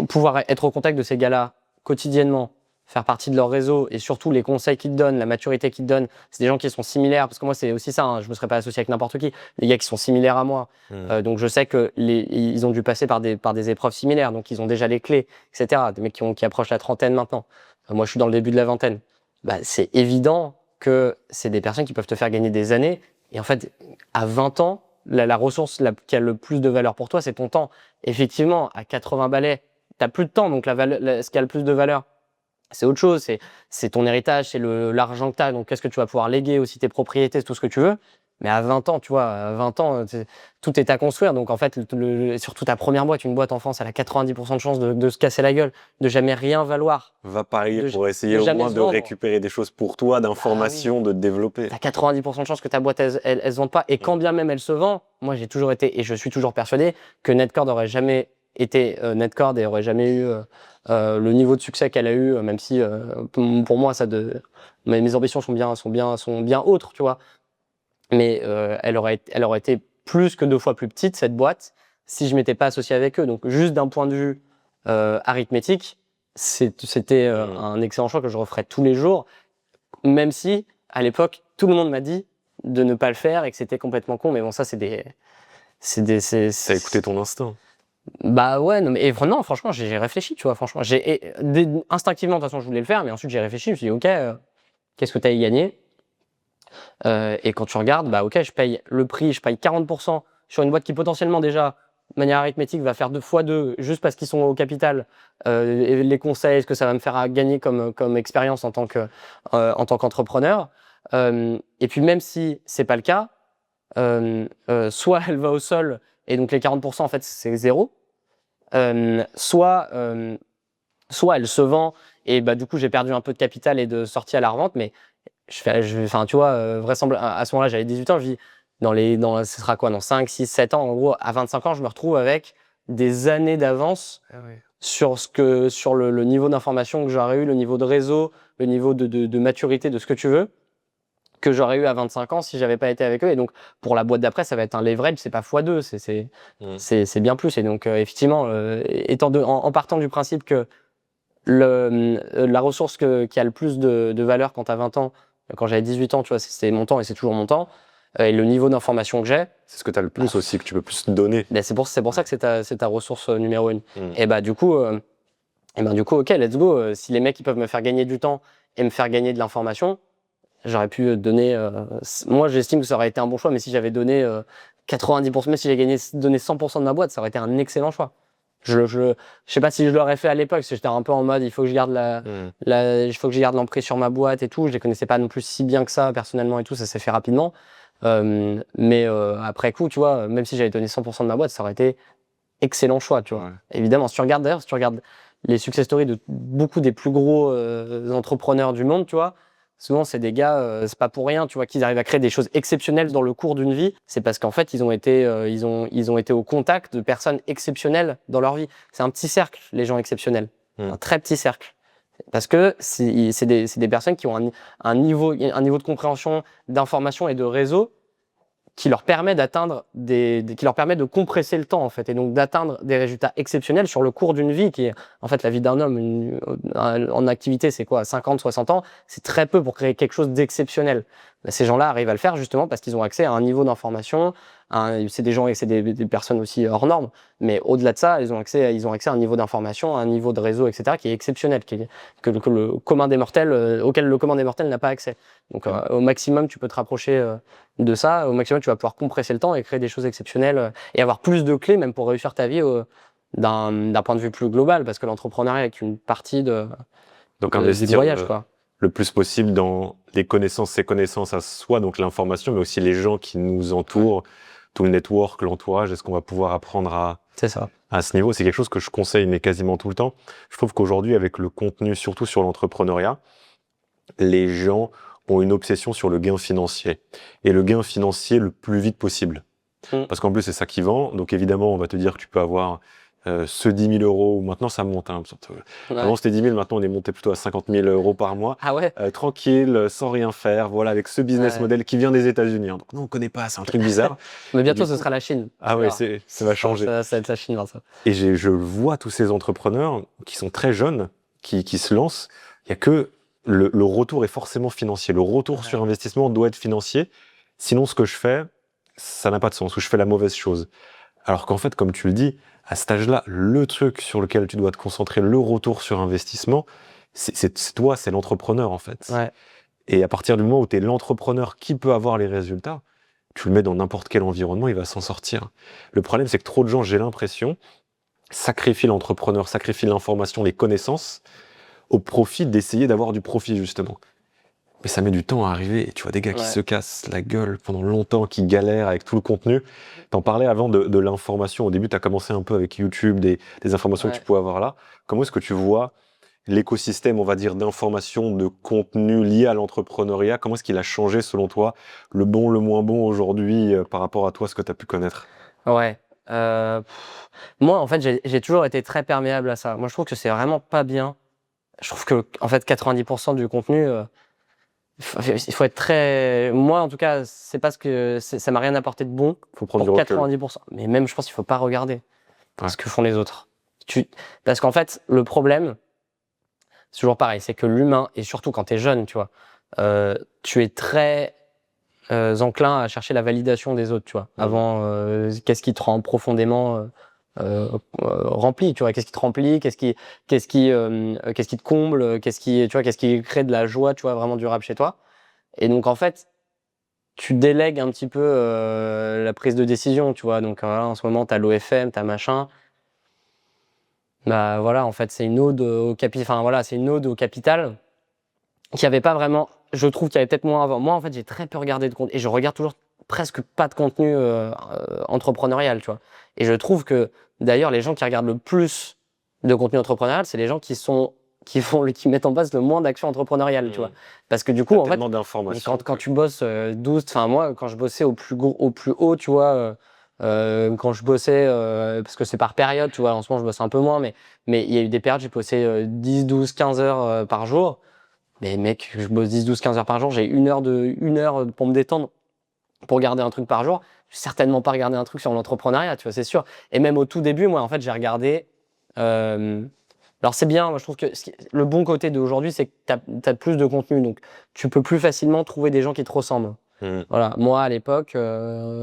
pouvoir être au contact de ces gars-là quotidiennement, faire partie de leur réseau et surtout les conseils qu'ils te donnent, la maturité qu'ils te donnent, c'est des gens qui sont similaires, parce que moi c'est aussi ça, hein, je me serais pas associé avec n'importe qui, les gars qui sont similaires à moi, donc je sais que ils ont dû passer par des épreuves similaires, donc ils ont déjà les clés, etc. Des mecs qui approchent la trentaine maintenant, moi je suis dans le début de la vingtaine, c'est évident que c'est des personnes qui peuvent te faire gagner des années, et en fait à 20 ans, la ressource qui a le plus de valeur pour toi, c'est ton temps. Effectivement, à 80 balais, t'as plus de temps, donc ce qui a le plus de valeur, c'est autre chose, c'est ton héritage, c'est l'argent que tu as, donc qu'est-ce que tu vas pouvoir léguer aussi, tes propriétés, tout ce que tu veux. Mais à 20 ans, tu vois, à 20 ans, tout est à construire. Donc en fait, surtout ta première boîte, une boîte en France, elle a 90% de chances de se casser la guelle, de jamais rien valoir. Va parier pour essayer au moins de récupérer des choses pour toi, d'informations, de te développer. T'as 90% de chances que ta boîte, elle se vende pas. Et quand bien même elle se vend, moi j'ai toujours été, et je suis toujours persuadé, que Netcord aurait jamais été Netcord et aurait jamais eu le niveau de succès qu'elle a eu, même si pour moi mes ambitions sont bien autres, tu vois. Mais elle aurait été plus que 2 fois plus petite, cette boîte, si je m'étais pas associé avec eux. Donc juste d'un point de vue arithmétique, c'était un excellent choix que je referais tous les jours, même si à l'époque tout le monde m'a dit de ne pas le faire et que c'était complètement con. Mais bon, ça T'as écouté ton instinct. Bah ouais, non, mais non, franchement, j'ai réfléchi, tu vois, franchement. Instinctivement, de toute façon, je voulais le faire, mais ensuite j'ai réfléchi, je me suis dit, ok, qu'est-ce que tu as y gagné et quand tu regardes, bah ok, je paye le prix, je paye 40% sur une boîte qui potentiellement déjà, de manière arithmétique, va faire 2 fois 2 juste parce qu'ils sont au capital. Et les conseils, ce que ça va me faire gagner comme expérience en tant qu'entrepreneur. Et puis même si c'est pas le cas, soit elle va au sol et donc les 40% en fait c'est zéro, soit elle se vend et bah du coup j'ai perdu un peu de capital et de sortie à la revente, mais enfin tu vois, vraisemblablement à ce moment-là j'avais 18 ans, je dis ce sera quoi dans 5, 6, 7 ans, en gros à 25 ans je me retrouve avec des années d'avance sur le niveau d'information que j'aurais eu, le niveau de réseau, le niveau de maturité de ce que tu veux, que j'aurais eu à 25 ans si j'avais pas été avec eux. Et donc pour la boîte d'après ça va être un leverage, c'est pas x2, c'est bien plus. Et donc effectivement en partant du principe que la ressource qui a le plus de valeur quand t'as 20 ans, quand j'avais 18 ans, tu vois, c'est mon temps et c'est toujours mon temps, et le niveau d'information que j'ai, c'est ce que t'as le plus aussi, que tu peux plus te donner. C'est pour ça que c'est ta ressource numéro 1. Et bah du coup ok, let's go. Si les mecs ils peuvent me faire gagner du temps et me faire gagner de l'information, j'aurais pu donner. Moi, j'estime que ça aurait été un bon choix, mais si j'avais donné 90%, mais si j'avais donné 100% de ma boîte, ça aurait été un excellent choix. Je sais pas si je l'aurais fait à l'époque, parce que j'étais un peu en mode, il faut que je garde il faut que je garde l'emprise sur ma boîte et tout. Je les connaissais pas non plus si bien que ça personnellement et tout, ça s'est fait rapidement. Mais après coup, tu vois, même si j'avais donné 100% de ma boîte, ça aurait été excellent choix, tu vois. Ouais. Évidemment, si tu regardes les success stories de beaucoup des plus gros entrepreneurs du monde, tu vois, souvent c'est des gars, c'est pas pour rien, tu vois, qu'ils arrivent à créer des choses exceptionnelles dans le cours d'une vie. C'est parce qu'en fait ils ont été au contact de personnes exceptionnelles dans leur vie. C'est un petit cercle, les gens exceptionnels, un très petit cercle. Parce que c'est des personnes qui ont un niveau de compréhension, d'information et de réseau qui leur permet qui leur permet de compresser le temps en fait, et donc d'atteindre des résultats exceptionnels sur le cours d'une vie qui est en fait la vie d'un homme en activité, c'est quoi, 50, 60 ans, c'est très peu pour créer quelque chose d'exceptionnel. Ces gens-là arrivent à le faire justement parce qu'ils ont accès à un niveau d'information. C'est des gens et c'est des personnes aussi hors normes, mais au-delà de ça, ils ont accès à un niveau d'information, à un niveau de réseau, etc., qui est exceptionnel, que le commun des mortels, auquel le commun des mortels n'a pas accès. Donc au maximum, tu peux te rapprocher de ça. Au maximum, tu vas pouvoir compresser le temps et créer des choses exceptionnelles et avoir plus de clés même pour réussir ta vie d'un point de vue plus global, parce que l'entrepreneuriat est qu'une partie du voyage, quoi. Le plus possible dans ses connaissances à soi, donc l'information, mais aussi les gens qui nous entourent, tout le network, l'entourage, est-ce qu'on va pouvoir apprendre à C'est ça. À ce niveau, c'est quelque chose que je conseille, mais quasiment tout le temps. Je trouve qu'aujourd'hui, avec le contenu, surtout sur l'entrepreneuriat, les gens ont une obsession sur le gain financier. Et le gain financier le plus vite possible. Parce qu'en plus, c'est ça qui vend. Donc évidemment, on va te dire que tu peux avoir ce 10 000 euros. Maintenant, ça monte. Hein, avant, c'était 10 000. Maintenant, on est monté plutôt à 50 000 euros par mois. Ah ouais. Tranquille, sans rien faire. Voilà, avec ce business model qui vient des États-Unis. Hein. Donc, non, on ne connaît pas. C'est un truc bizarre. Mais bientôt, ce sera la Chine. Ah ouais, ça va changer. Ça va être la Chine, ça. Et je vois tous ces entrepreneurs qui sont très jeunes, qui se lancent. Il n'y a que le retour est forcément financier. Le retour sur investissement doit être financier. Sinon, ce que je fais, ça n'a pas de sens, ou je fais la mauvaise chose. Alors qu'en fait, comme tu le dis, à cet âge-là, le truc sur lequel tu dois te concentrer, le retour sur investissement, c'est toi, c'est l'entrepreneur en fait. Ouais. Et à partir du moment où tu es l'entrepreneur qui peut avoir les résultats, tu le mets dans n'importe quel environnement, il va s'en sortir. Le problème, c'est que trop de gens, j'ai l'impression, sacrifient l'entrepreneur, sacrifient l'information, les connaissances, au profit d'essayer d'avoir du profit justement. Mais ça met du temps à arriver, et tu vois des gars qui se cassent la gueule pendant longtemps, qui galèrent avec tout le contenu. T'en parlais avant de l'information, au début tu as commencé un peu avec YouTube, des informations que tu pouvais avoir là. Comment est-ce que tu vois l'écosystème, on va dire, d'information, de contenu lié à l'entrepreneuriat, comment est-ce qu'il a changé selon toi, le bon, le moins bon aujourd'hui, par rapport à toi, ce que tu as pu connaître? Ouais. Moi, en fait, j'ai toujours été très perméable à ça. Moi, je trouve que c'est vraiment pas bien. Je trouve que, en fait, 90% du contenu, il faut être très. Moi, en tout cas, c'est pas ce que ça m'a rien apporté de bon. Faut prendre pour du recul. 90%. Mais même, je pense qu'il faut pas regarder ce que font les autres. Parce qu'en fait, le problème, c'est toujours pareil, c'est que l'humain, et surtout quand tu es jeune, tu vois, tu es très enclin à chercher la validation des autres, tu vois. Avant, qu'est-ce qui te rend profondément rempli, tu vois, qu'est-ce qui te remplit, qu'est-ce qui te comble, qu'est-ce qui crée de la joie, tu vois, vraiment durable chez toi. Et donc en fait, tu délègues un petit peu la prise de décision, tu vois. Donc en ce moment, t'as l'OFM, t'as machin. Bah voilà, en fait, c'est une ode au capital. Enfin voilà, c'est une ode au capital qui avait pas vraiment. Je trouve qu'il y avait peut-être moins avant. Moi, en fait, j'ai très peu regardé de contenu et je regarde toujours presque pas de contenu entrepreneurial, tu vois. Et je trouve que d'ailleurs, les gens qui regardent le plus de contenu entrepreneurial, c'est les gens qui mettent en place le moins d'actions entrepreneuriales, tu vois. Parce que du coup, en fait, quand tu bosses 12, enfin moi, quand je bossais au plus haut, tu vois, quand je bossais, parce que c'est par période, tu vois, en ce moment je bosse un peu moins, mais il y a eu des périodes, j'ai bossé 10, 12, 15 heures par jour. Mais mec, je bosse 10, 12, 15 heures par jour, j'ai une heure pour me détendre, pour regarder un truc par jour. Je vais certainement pas regarder un truc sur l'entrepreneuriat, tu vois, c'est sûr. Et même au tout début, moi, en fait, j'ai regardé. Alors c'est bien, moi, je trouve que le bon côté d'aujourd'hui, c'est que t'as plus de contenu, donc tu peux plus facilement trouver des gens qui te ressemblent. Voilà, moi à l'époque,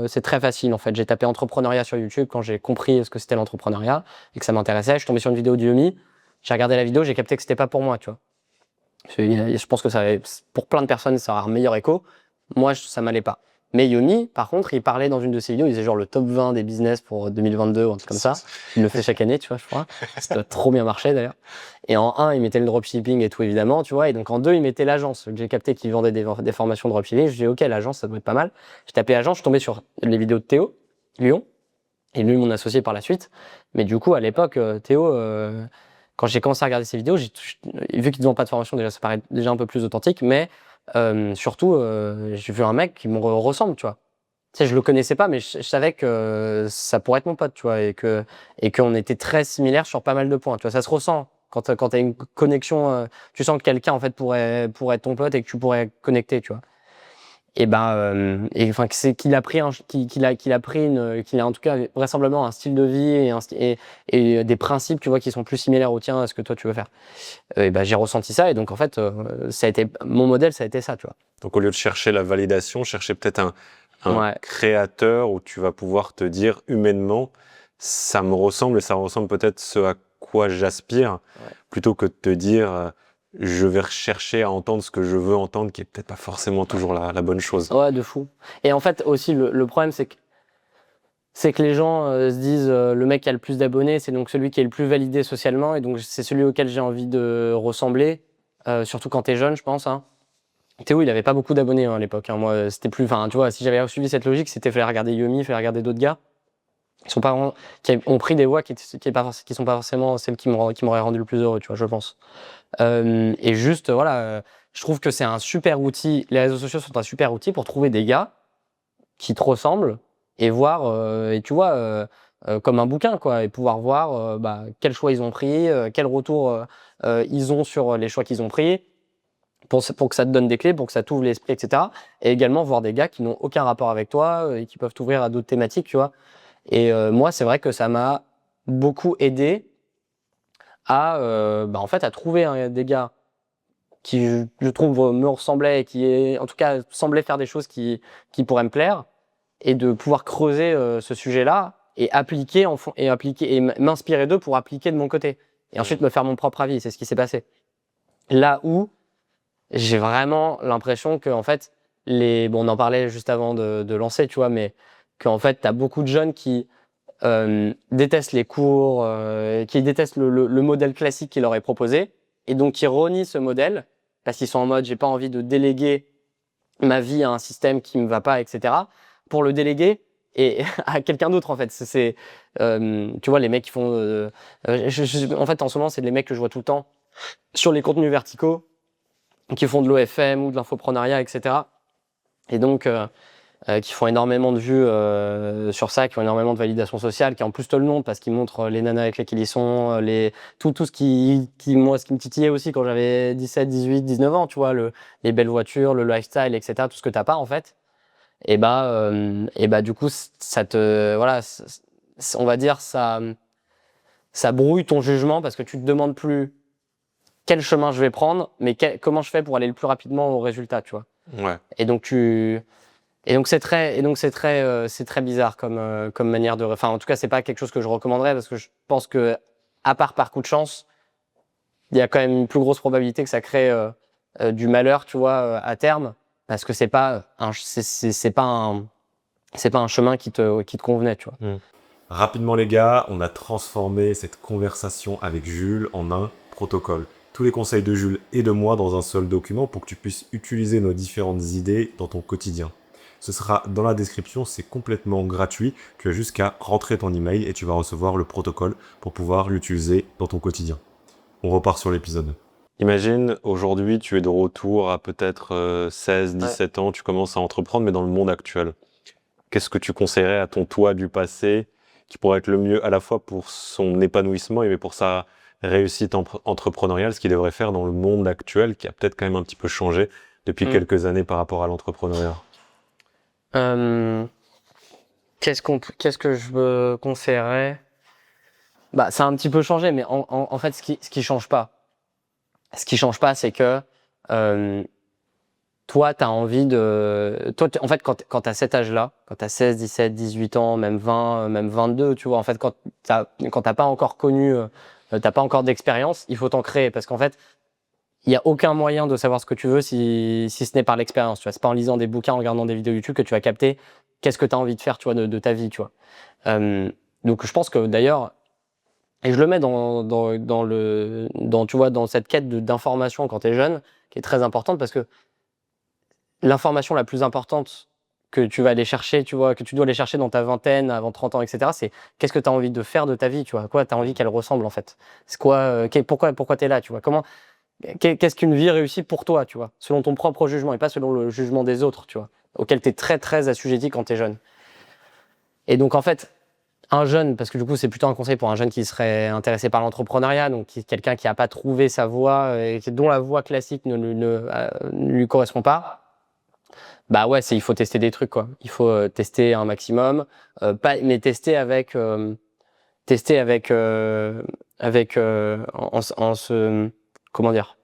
c'est très facile en fait. J'ai tapé entrepreneuriat sur YouTube quand j'ai compris ce que c'était l'entrepreneuriat et que ça m'intéressait. Je suis tombé sur une vidéo de Yomi, j'ai regardé la vidéo, j'ai capté que c'était pas pour moi, tu vois. Je pense que pour plein de personnes, ça aura un meilleur écho. Moi, ça m'allait pas. Mais Yomi, par contre, il parlait dans une de ses vidéos, il disait genre le top 20 des business pour 2022 ou un truc comme ça. Il le fait chaque année, tu vois, je crois. Ça doit trop bien marcher d'ailleurs. Et en 1, il mettait le dropshipping et tout évidemment, tu vois. Et donc en 2, il mettait l'agence. J'ai capté qu'il vendait des formations de dropshipping. Je dis ok, l'agence, ça doit être pas mal. J'ai tapé agence, je suis tombé sur les vidéos de Théo, Lyon. Et lui, mon associé par la suite. Mais du coup, à l'époque, Théo, quand j'ai commencé à regarder ses vidéos, vu qu'ils ne vendent pas de formation, déjà, ça paraît déjà un peu plus authentique, mais surtout, j'ai vu un mec qui me ressemble, tu vois. Tu sais, je le connaissais pas, mais je savais que ça pourrait être mon pote, tu vois, et qu'on était très similaires sur pas mal de points. Tu vois, ça se ressent quand t'as une connexion. Tu sens que quelqu'un en fait pourrait être ton pote et que tu pourrais connecter, tu vois. Et enfin, c'est qu'il a pris qu'il a en tout cas vraisemblablement un style de vie et des principes, tu vois, qui sont plus similaires aux tiens à ce que toi tu veux faire. Et j'ai ressenti ça et donc en fait, ça a été mon modèle, ça a été ça, tu vois. Donc au lieu de chercher la validation, chercher peut-être un créateur où tu vas pouvoir te dire humainement, ça me ressemble et ça ressemble peut-être ce à quoi j'aspire, plutôt que de te dire je vais rechercher à entendre ce que je veux entendre, qui est peut-être pas forcément toujours la bonne chose. Ouais, de fou. Et en fait aussi le problème c'est que les gens se disent le mec qui a le plus d'abonnés, c'est donc celui qui est le plus validé socialement et donc c'est celui auquel j'ai envie de ressembler, surtout quand t'es jeune, je pense. Hein. Théo, il avait pas beaucoup d'abonnés à l'époque. Hein. Moi, c'était plus, enfin, tu vois, si j'avais suivi cette logique, c'était fallait regarder Yomi, fallait regarder d'autres gars. qui ont pris des voies qui sont pas forcément celles qui m'auraient rendu le plus heureux, tu vois, je pense. Et juste, voilà, je trouve que c'est un super outil. Les réseaux sociaux sont un super outil pour trouver des gars qui te ressemblent et voir, et tu vois, comme un bouquin, quoi, et pouvoir voir quels choix ils ont pris, quel retour ils ont sur les choix qu'ils ont pris, pour que ça te donne des clés, pour que ça t'ouvre l'esprit, etc. Et également voir des gars qui n'ont aucun rapport avec toi et qui peuvent t'ouvrir à d'autres thématiques, tu vois. Et moi, c'est vrai que ça m'a beaucoup aidé à, en fait, à trouver des gars qui, je trouve, me ressemblaient et en tout cas, semblaient faire des choses qui pourraient me plaire, et de pouvoir creuser ce sujet-là et appliquer et m'inspirer d'eux pour appliquer de mon côté. Et ensuite me faire mon propre avis. C'est ce qui s'est passé. Là où j'ai vraiment l'impression que, en fait, on en parlait juste avant de lancer, tu vois, mais qu'en fait, t'as beaucoup de jeunes qui détestent les cours, qui détestent le modèle classique qui leur est proposé, et donc qui renient ce modèle parce qu'ils sont en mode j'ai pas envie de déléguer ma vie à un système qui me va pas, etc. pour le déléguer et à quelqu'un d'autre, en fait. Tu vois, les mecs qui font en fait, en ce moment, c'est les mecs que je vois tout le temps sur les contenus verticaux qui font de l'OFM ou de l'infoprenariat, etc. Et donc qui font énormément de vues sur ça, qui ont énormément de validation sociale, qui en plus te le montrent parce qu'ils montrent les nanas avec lesquelles ils sont, tout ce qui moi, ce qui me titillait aussi quand j'avais 17, 18, 19 ans, tu vois, les belles voitures, le lifestyle, etc., tout ce que t'as pas, en fait. Et du coup, voilà, on va dire, ça brouille ton jugement parce que tu te demandes plus quel chemin je vais prendre, mais comment je fais pour aller le plus rapidement au résultat, tu vois. Ouais. Et donc c'est très bizarre comme manière de, enfin, en tout cas, c'est pas quelque chose que je recommanderais parce que je pense que, à part par coup de chance, il y a quand même une plus grosse probabilité que ça crée du malheur, tu vois, à terme, parce que c'est pas un chemin qui te convenait, tu vois. Rapidement les gars, on a transformé cette conversation avec Jules en un protocole. Tous les conseils de Jules et de moi dans un seul document pour que tu puisses utiliser nos différentes idées dans ton quotidien. Ce sera dans la description, c'est complètement gratuit. Tu as juste qu'à rentrer ton email et tu vas recevoir le protocole pour pouvoir l'utiliser dans ton quotidien. On repart sur l'épisode. Imagine, aujourd'hui, tu es de retour à peut-être 16, 17 ans, tu commences à entreprendre, mais dans le monde actuel. Qu'est-ce que tu conseillerais à ton toi du passé qui pourrait être le mieux à la fois pour son épanouissement et pour sa réussite entrepreneuriale, ce qu'il devrait faire dans le monde actuel qui a peut-être quand même un petit peu changé depuis quelques années par rapport à l'entrepreneuriat? Qu'est-ce que je me conseillerais? Ça a un petit peu changé, mais en fait, ce qui change pas, c'est que toi, t'as envie de... Toi, en fait, quand t'as cet âge-là, quand t'as 16, 17, 18 ans, même 20, même 22, tu vois, en fait, quand t'as pas encore connu, t'as pas encore d'expérience, il faut t'en créer. Parce qu'en fait, il y a aucun moyen de savoir ce que tu veux si ce n'est par l'expérience, tu vois. C'est pas en lisant des bouquins, en regardant des vidéos YouTube que tu vas capter qu'est-ce que t'as envie de faire, tu vois, de ta vie, tu vois. Donc, je pense que d'ailleurs, et je le mets tu vois, dans cette quête d'information quand t'es jeune, qui est très importante parce que l'information la plus importante que tu vas aller chercher, tu vois, que tu dois aller chercher dans ta vingtaine, avant 30 ans, etc., c'est qu'est-ce que tu as envie de faire de ta vie, tu vois, quoi tu as envie qu'elle ressemble, en fait. C'est quoi, pourquoi tu es là, tu vois, qu'est-ce qu'une vie réussie pour toi, tu vois, selon ton propre jugement et pas selon le jugement des autres, tu vois, auquel tu es très, très assujetti quand tu es jeune. Et donc, en fait, un jeune, parce que du coup, c'est plutôt un conseil pour un jeune qui serait intéressé par l'entrepreneuriat, donc quelqu'un qui n'a pas trouvé sa voie, et dont la voie classique ne lui correspond pas. Ouais, il faut tester des trucs, quoi. Il faut tester un maximum, mais tester comment dire,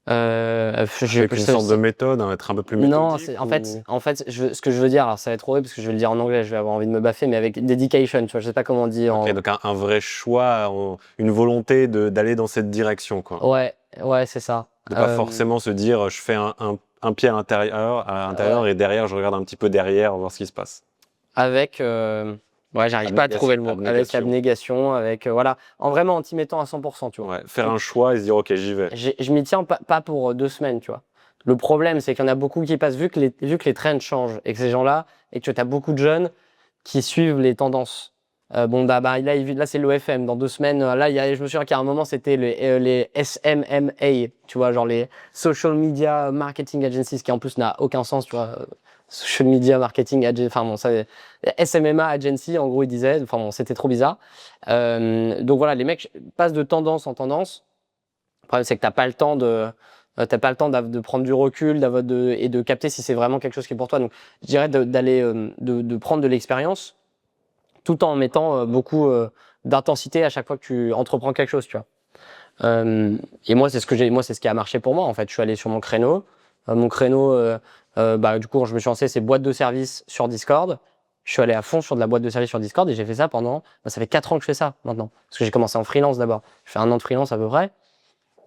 Avec une sorte de méthode, hein, être un peu plus méthodique. Non, en fait, ce que je veux dire, alors ça va être horrible parce que je vais le dire en anglais, je vais avoir envie de me baffer, mais avec dedication, tu vois, je sais pas comment dire. Ok, donc un vrai choix, une volonté d'aller dans cette direction, quoi. Ouais, c'est ça. De pas forcément se dire, je fais un pied à l'intérieur et derrière, je regarde un petit peu derrière, voir ce qui se passe. Avec, j'arrive pas à trouver le mot. Avec abnégation, avec, voilà, vraiment en t'y mettant à 100%, tu vois. Ouais, faire un choix et se dire, ok, j'y vais. Je m'y tiens pas pour 2 semaines, tu vois. Le problème, c'est qu'il y en a beaucoup qui passent, vu que les trends changent, et que ces gens-là, et que tu as beaucoup de jeunes qui suivent les tendances. Là, c'est l'OFM. Dans 2 semaines, je me souviens qu'à un moment, c'était les SMMA, tu vois, genre les Social Media Marketing Agencies, qui en plus n'a aucun sens, tu vois. Social Media Marketing Agency, enfin bon, ça, SMMA Agency, en gros, ils disaient, enfin bon, c'était trop bizarre. Donc voilà, les mecs passent de tendance en tendance. Le problème, c'est que t'as pas le temps de prendre du recul et de capter si c'est vraiment quelque chose qui est pour toi. Donc, je dirais de prendre de l'expérience, tout en mettant beaucoup d'intensité à chaque fois que tu entreprends quelque chose, tu vois. Et moi, c'est ce qui a marché pour moi, en fait. Je suis allé sur mon créneau. Du coup, quand je me suis lancé, c'est boîte de service sur Discord. Je suis allé à fond sur de la boîte de service sur Discord et j'ai fait ça ça fait 4 ans que je fais ça, maintenant. Parce que j'ai commencé en freelance d'abord. Je fais 1 an de freelance à peu près.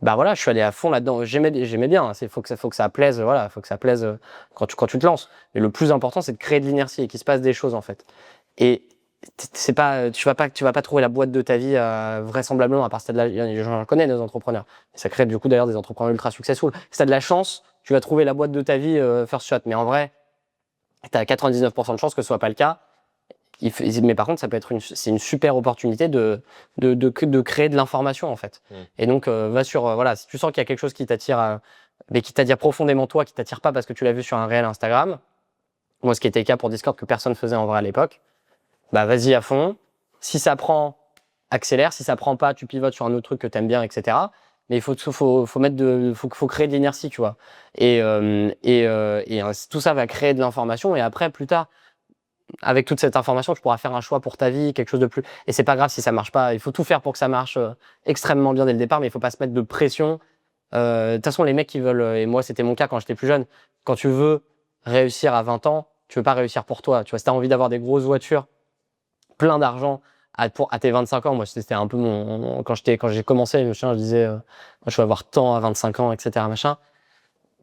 Voilà, je suis allé à fond là-dedans. J'aimais bien. Faut que ça plaise, voilà. Faut que ça plaise quand tu te lances. Mais le plus important, c'est de créer de l'inertie et qu'il se passe des choses, en fait. Et tu vas pas trouver la boîte de ta vie vraisemblablement, à part si j'en connais des entrepreneurs, et ça crée du coup d'ailleurs des entrepreneurs ultra successful. Si t'as de la chance, tu vas trouver la boîte de ta vie first shot, mais en vrai t'as 99% de chance que ce soit pas le cas. Mais par contre, c'est une super opportunité de créer de l'information, en fait. Et donc va sur voilà, si tu sens qu'il y a quelque chose qui t'attire, mais qui t'attire profondément, toi, qui t'attire pas parce que tu l'as vu sur un réel Instagram, moi ce qui était le cas pour Discord, que personne faisait en vrai à l'époque, vas-y à fond. Si ça prend, accélère. Si ça prend pas, tu pivotes sur un autre truc que t'aimes bien, etc. Mais il faut créer de l'inertie, tu vois. Et tout ça va créer de l'information. Et après, plus tard, avec toute cette information, tu pourras faire un choix pour ta vie, quelque chose de plus. Et c'est pas grave si ça marche pas. Il faut tout faire pour que ça marche extrêmement bien dès le départ, mais il faut pas se mettre de pression. De toute façon, les mecs qui veulent, et moi c'était mon cas quand j'étais plus jeune, quand tu veux réussir à 20 ans, tu veux pas réussir pour toi. Tu vois, si t'as envie d'avoir des grosses voitures, plein d'argent à tes 25 ans, moi c'était un peu quand j'ai commencé, je disais, moi je veux avoir tant à 25 ans, etc. machin.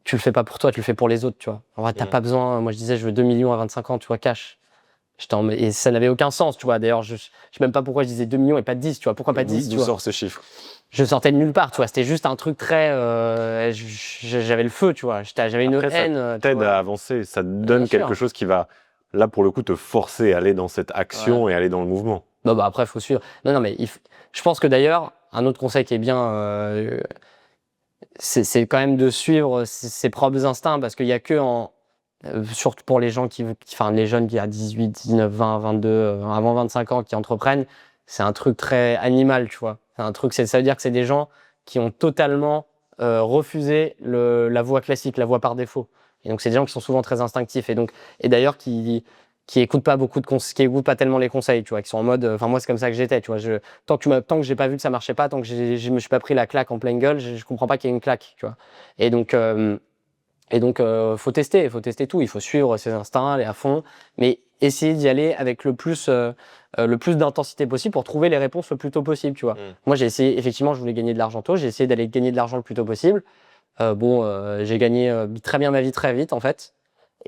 Tu le fais pas pour toi, tu le fais pour les autres, tu vois. En vrai, t'as pas besoin. Moi je disais, je veux 2 millions à 25 ans, tu vois, cash. Et ça n'avait aucun sens, tu vois. D'ailleurs, je sais même pas pourquoi je disais 2 millions et pas 10, tu vois. Pourquoi pas 10, tu vois. D'où sort ce chiffre? Je sortais de nulle part, tu vois. C'était juste un truc très. J'avais le feu, tu vois. J'avais une haine. Ça t'aide à avancer, ça te donne quelque chose qui va, là, pour le coup, te forcer à aller dans cette action et aller dans le mouvement. Après, il faut suivre. Non, mais je pense que d'ailleurs, un autre conseil qui est bien, c'est quand même de suivre ses propres instincts, parce qu'il y a que surtout pour les gens les jeunes qui à 18, 19, 20, 22, avant 25 ans qui entreprennent, c'est un truc très animal, tu vois. C'est un truc, ça veut dire que c'est des gens qui ont totalement refusé la voie classique, la voie par défaut. Et donc c'est des gens qui sont souvent très instinctifs et d'ailleurs qui écoutent pas qui écoutent pas tellement les conseils, tu vois, qui sont en mode, moi c'est comme ça que j'étais, tu vois, tant que j'ai pas vu que ça marchait pas, tant que je me suis pas pris la claque en pleine gueule, je comprends pas qu'il y ait une claque, tu vois. Et donc faut tester tout, il faut suivre ses instincts, aller à fond, mais essayer d'y aller avec le plus d'intensité possible pour trouver les réponses le plus tôt possible, tu vois. Moi j'ai essayé, effectivement, je voulais gagner de l'argent tôt, j'ai essayé d'aller gagner de l'argent le plus tôt possible. J'ai gagné très bien ma vie très vite en fait.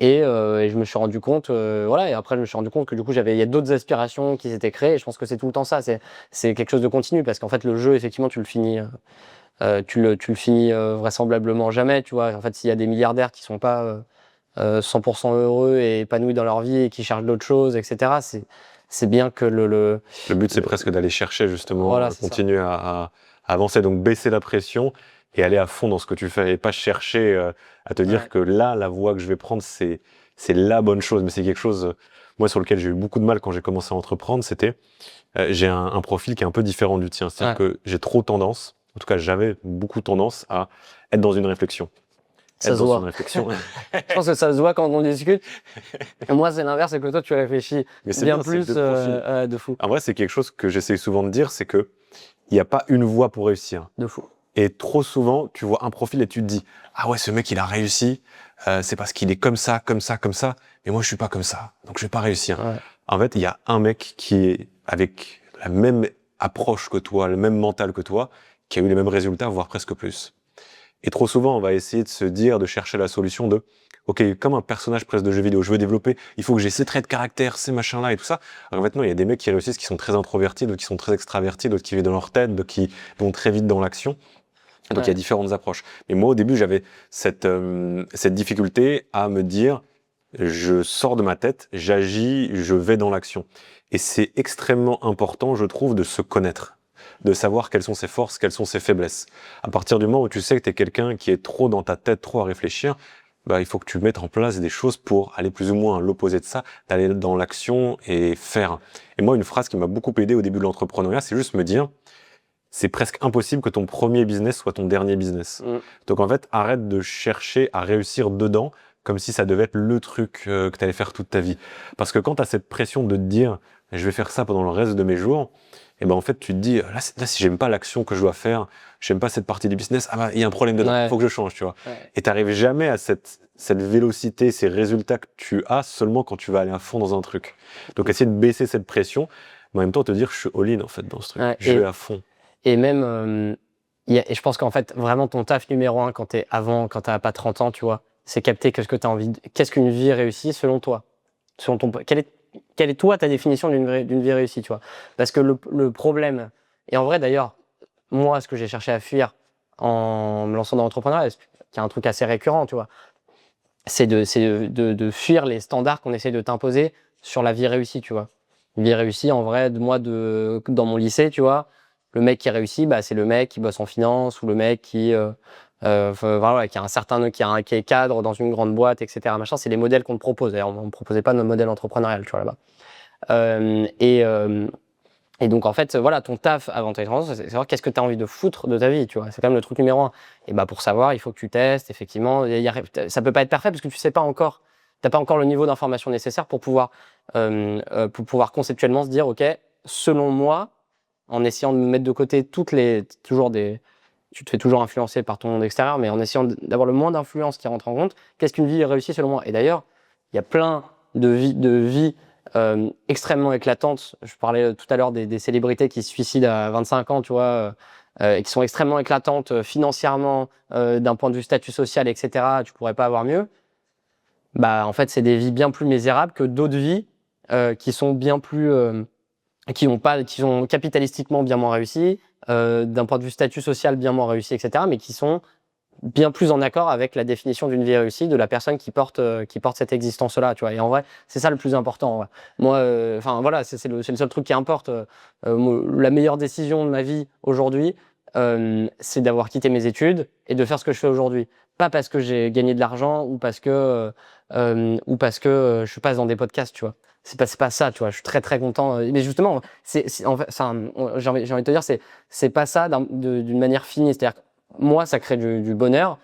Et je me suis rendu compte, et après je me suis rendu compte que du coup il y a d'autres aspirations qui s'étaient créées. Et je pense que c'est tout le temps ça, c'est quelque chose de continu, parce qu'en fait le jeu, effectivement, tu le finis vraisemblablement jamais, tu vois. En fait, s'il y a des milliardaires qui sont pas 100% heureux et épanouis dans leur vie et qui cherchent d'autres choses, etc., c'est bien que le but, c'est presque d'aller chercher, justement, voilà, continuer à avancer, donc baisser la pression et aller à fond dans ce que tu fais, et pas chercher à te dire que là, la voie que je vais prendre, c'est la bonne chose. Mais c'est quelque chose, moi, sur lequel j'ai eu beaucoup de mal quand j'ai commencé à entreprendre, c'était, j'ai un profil qui est un peu différent du tien. C'est-à-dire que j'ai trop tendance, en tout cas, j'avais beaucoup tendance à être dans une réflexion. Ça se voit. Je pense que ça se voit quand on discute. Moi, c'est l'inverse, c'est que toi, tu réfléchis bien plus de fou. En vrai, c'est quelque chose que j'essaie souvent de dire, c'est que il n'y a pas une voie pour réussir. De fou. Et trop souvent, tu vois un profil et tu te dis, ah ouais, ce mec, il a réussi, c'est parce qu'il est comme ça, comme ça, comme ça, mais moi, je suis pas comme ça, donc je vais pas réussir. Ouais. En fait, il y a un mec qui est avec la même approche que toi, le même mental que toi, qui a eu les mêmes résultats, voire presque plus. Et trop souvent, on va essayer de se dire, de chercher la solution de, ok, comme un personnage presque de jeu vidéo, je veux développer, il faut que j'ai ces traits de caractère, ces machins-là et tout ça. Alors en fait, non, il y a des mecs qui réussissent, qui sont très introvertis, d'autres qui sont très extravertis, d'autres qui vivent dans leur tête, d'autres qui vont très vite dans l'action. Donc il y a différentes approches. Mais moi, au début, j'avais cette difficulté à me dire, je sors de ma tête, j'agis, je vais dans l'action. Et c'est extrêmement important, je trouve, de se connaître, de savoir quelles sont ses forces, quelles sont ses faiblesses. À partir du moment où tu sais que tu es quelqu'un qui est trop dans ta tête, trop à réfléchir, bah, il faut que tu mettes en place des choses pour aller plus ou moins à l'opposé de ça, d'aller dans l'action et faire. Et moi, une phrase qui m'a beaucoup aidé au début de l'entrepreneuriat, c'est juste me dire, c'est presque impossible que ton premier business soit ton dernier business. Donc en fait, arrête de chercher à réussir dedans comme si ça devait être le truc que tu allais faire toute ta vie. Parce que quand tu as cette pression de te dire « je vais faire ça pendant le reste de mes jours », et ben en fait, tu te dis « là si j'aime pas l'action que je dois faire, j'aime pas cette partie du business, ah bah il y a un problème dedans, faut que je change, tu vois. » Et t'arrives jamais à cette vélocité, ces résultats que tu as seulement quand tu vas aller à fond dans un truc. Donc essayer de baisser cette pression, mais en même temps te dire « je suis all-in en fait dans ce truc, je vais à fond ». Et même, et je pense qu'en fait, vraiment ton taf numéro 1 quand t'as pas 30 ans, tu vois, c'est capter qu'est-ce qu'une vie réussie selon toi. Quelle est toi ta définition d'une vie réussie, tu vois. Parce que le problème, et en vrai d'ailleurs, moi, ce que j'ai cherché à fuir en me lançant dans l'entrepreneuriat, qui est un truc assez récurrent, tu vois, c'est de fuir les standards qu'on essaie de t'imposer sur la vie réussie, tu vois. Une vie réussie, en vrai, dans mon lycée, tu vois, le mec qui réussit, bah, c'est le mec qui bosse en finance ou le mec qui a qui est cadre dans une grande boîte, etc. Machin, c'est les modèles qu'on te propose. D'ailleurs, on ne proposait pas notre modèle entrepreneurial, tu vois, là-bas. Et donc, en fait, voilà, ton taf avant tes 30 ans, c'est savoir qu'est-ce que tu as envie de foutre de ta vie, tu vois. C'est quand même le truc numéro 1. Et bah, pour savoir, il faut que tu testes, effectivement. Ça peut pas être parfait parce que tu sais pas encore, t'as pas encore le niveau d'information nécessaire pour pouvoir conceptuellement se dire, OK, selon moi, en essayant de mettre de côté tu te fais toujours influencer par ton monde extérieur, mais en essayant d'avoir le moins d'influence qui rentre en compte, qu'est-ce qu'une vie réussie selon moi? Et d'ailleurs, il y a plein de vies extrêmement éclatantes. Je parlais tout à l'heure des célébrités qui se suicident à 25 ans, tu vois, et qui sont extrêmement éclatantes financièrement, d'un point de vue statut social, etc. Tu pourrais pas avoir mieux. Bah, en fait, c'est des vies bien plus misérables que d'autres vies qui sont bien plus qui sont capitalistiquement bien moins réussis, d'un point de vue statut social bien moins réussi, etc., mais qui sont bien plus en accord avec la définition d'une vie réussie de la personne qui porte cette existence-là, tu vois. Et en vrai, c'est ça le plus important. Ouais. Moi, enfin voilà, c'est le seul truc qui importe. La meilleure décision de ma vie aujourd'hui, c'est d'avoir quitté mes études et de faire ce que je fais aujourd'hui. Pas parce que j'ai gagné de l'argent ou parce que je passe dans des podcasts, tu vois. C'est pas ça, tu vois. Je suis très très content. Mais justement, en fait, j'ai envie de te dire, c'est pas ça d'une manière finie. C'est-à-dire que moi, ça crée du bonheur.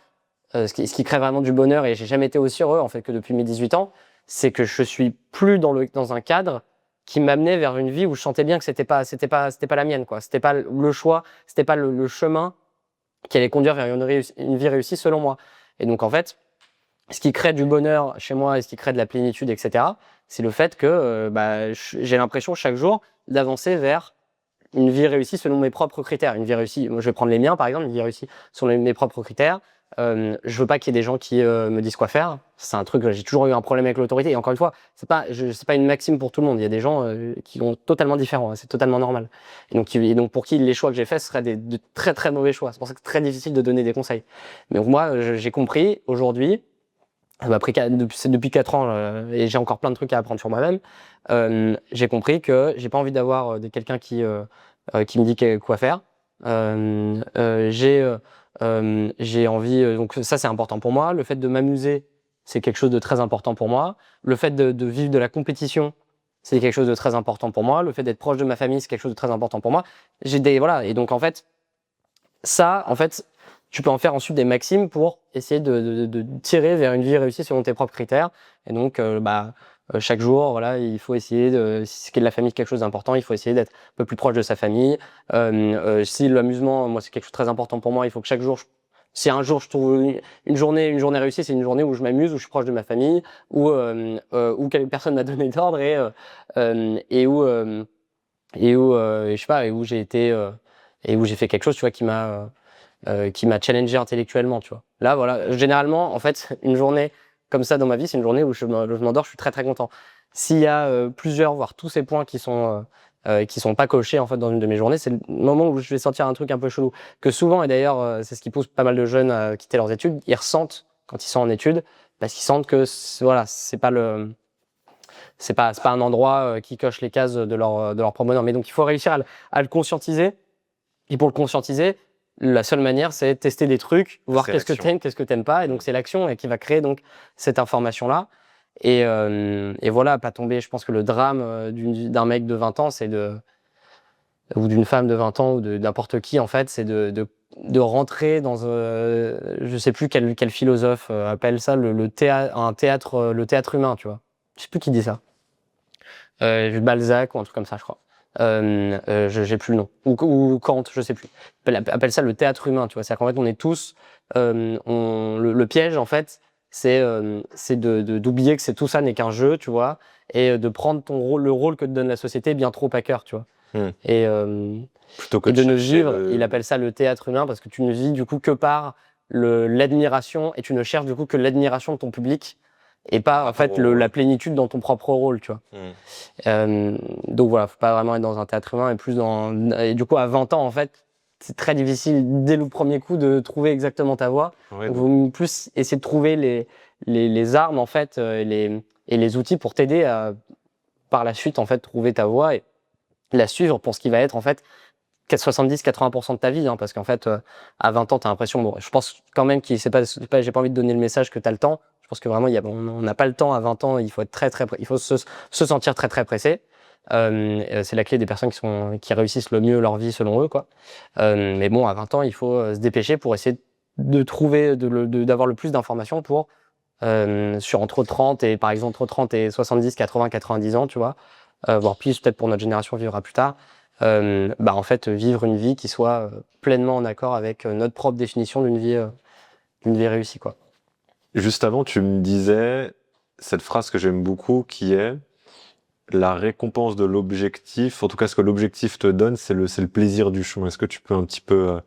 Ce qui crée vraiment du bonheur, et j'ai jamais été aussi heureux en fait que depuis mes 18 ans, c'est que je suis plus dans un cadre qui m'amenait vers une vie où je sentais bien que c'était pas la mienne, quoi. C'était pas le choix, c'était pas le chemin qui allait conduire vers une vie réussie selon moi. Et donc en fait, ce qui crée du bonheur chez moi et ce qui crée de la plénitude, etc., c'est le fait que j'ai l'impression chaque jour d'avancer vers une vie réussie selon mes propres critères. Une vie réussie, moi je vais prendre les miens par exemple, une vie réussie selon mes propres critères. Je veux pas qu'il y ait des gens qui me disent quoi faire. C'est un truc, j'ai toujours eu un problème avec l'autorité. Et encore une fois, c'est pas une maxime pour tout le monde. Il y a des gens qui sont totalement différents. C'est totalement normal. Et donc pour qui les choix que j'ai faits seraient de très très mauvais choix. C'est pour ça que c'est très difficile de donner des conseils. Mais donc moi, j'ai compris aujourd'hui, depuis 4 ans, et j'ai encore plein de trucs à apprendre sur moi-même. J'ai compris que j'ai pas envie d'avoir quelqu'un qui me dit quoi faire. J'ai envie, donc ça c'est important pour moi. Le fait de m'amuser, c'est quelque chose de très important pour moi. Le fait de vivre de la compétition, c'est quelque chose de très important pour moi. Le fait d'être proche de ma famille, c'est quelque chose de très important pour moi. Voilà. Et donc en fait, ça, en fait, tu peux en faire ensuite des maximes pour essayer de tirer vers une vie réussie selon tes propres critères. Et donc, chaque jour, voilà, il faut essayer si c'est de la famille quelque chose d'important, il faut essayer d'être un peu plus proche de sa famille. Si l'amusement, moi, c'est quelque chose de très important pour moi, il faut que chaque jour, si un jour je trouve une journée réussie, c'est une journée où je m'amuse, où je suis proche de ma famille, où personne m'a donné d'ordre et où je sais pas, et où j'ai été et où j'ai fait quelque chose, tu vois, qui m'a challengé intellectuellement, tu vois. Là, voilà, généralement, en fait, une journée comme ça dans ma vie, c'est une journée où je m'endors, je suis très très content. S'il y a plusieurs, voire tous ces points qui sont pas cochés en fait dans une de mes journées, c'est le moment où je vais sentir un truc un peu chelou. Que souvent, et d'ailleurs, c'est ce qui pousse pas mal de jeunes à quitter leurs études, ils ressentent quand ils sont en études, parce qu'ils sentent que voilà, c'est pas un endroit qui coche les cases de leur propre bonheur. Mais donc il faut réussir à le conscientiser. Et pour le conscientiser, la seule manière, c'est de tester des trucs, voir qu'est-ce que t'aimes, qu'est-ce que t'aimes pas. Et donc c'est l'action qui va créer donc cette information-là. Et voilà, pas tomber. Je pense que le drame d'un mec de 20 ans, ou d'une femme de 20 ans, ou de n'importe qui, en fait, c'est de rentrer dans je sais plus quel philosophe appelle ça le théâtre humain, tu vois. Je sais plus qui dit ça. Balzac ou un truc comme ça, je crois. J'ai plus le nom. Ou Kant, je sais plus. Appelle ça le théâtre humain, tu vois. C'est-à-dire qu'en fait, on est tous, le piège, en fait, c'est d'oublier que tout ça n'est qu'un jeu, tu vois, et de prendre le rôle que te donne la société bien trop à cœur, tu vois. Et Plutôt que de ne vivre, il appelle ça le théâtre humain, parce que tu ne vis du coup que par l'admiration, et tu ne cherches du coup que l'admiration de ton public, et pas en fait la plénitude dans ton propre rôle, tu vois. Donc voilà, faut pas vraiment être dans un théâtre humain, et du coup à 20 ans en fait, c'est très difficile dès le premier coup de trouver exactement ta voie. Ouais, donc vaut plus essayer de trouver les armes en fait et les outils pour t'aider à par la suite en fait trouver ta voie et la suivre pour ce qui va être en fait 70-80% de ta vie, hein, parce qu'en fait à 20 ans t'as l'impression, bon, je pense quand même qu'il j'ai pas envie de donner le message que t'as le temps. Je pense que vraiment on n'a pas le temps à 20 ans, il faut être il faut se sentir très très pressé. C'est la clé des personnes qui réussissent le mieux leur vie selon eux, quoi. Mais bon, à 20 ans, il faut se dépêcher pour essayer de trouver, d'avoir le plus d'informations pour sur entre 30 et par exemple entre 30 et 70, 80, 90 ans, tu vois, voire plus peut-être pour notre génération vivra plus tard. En fait, vivre une vie qui soit pleinement en accord avec notre propre définition d'une vie réussie, quoi. Juste avant, tu me disais cette phrase que j'aime beaucoup qui est la récompense de l'objectif, en tout cas ce que l'objectif te donne, c'est le plaisir du chemin. Est-ce que tu peux un petit peu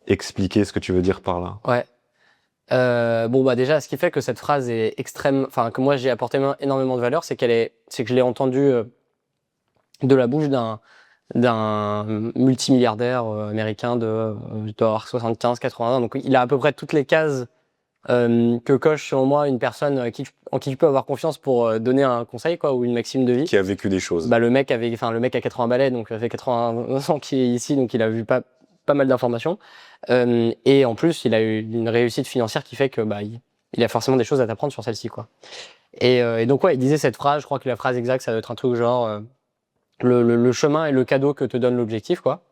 expliquer ce que tu veux dire par là? Ouais. Déjà, ce qui fait que cette phrase est extrême, enfin que moi j'ai apporté énormément de valeur, c'est que je l'ai entendue de la bouche d'un multimilliardaire américain de 75-80 ans. Donc il a à peu près toutes les cases que coche selon moi une personne en qui tu peux avoir confiance pour donner un conseil, quoi, ou une maxime de vie. Qui a vécu des choses. Le mec a 80 balais, donc ça fait 80 ans qu'il est ici, donc il a vu pas mal d'informations. Et en plus, il a eu une réussite financière qui fait que il a forcément des choses à t'apprendre sur celle-ci, quoi. Et donc ouais, il disait cette phrase, je crois que la phrase exacte, ça doit être un truc genre le chemin est le cadeau que te donne l'objectif, quoi.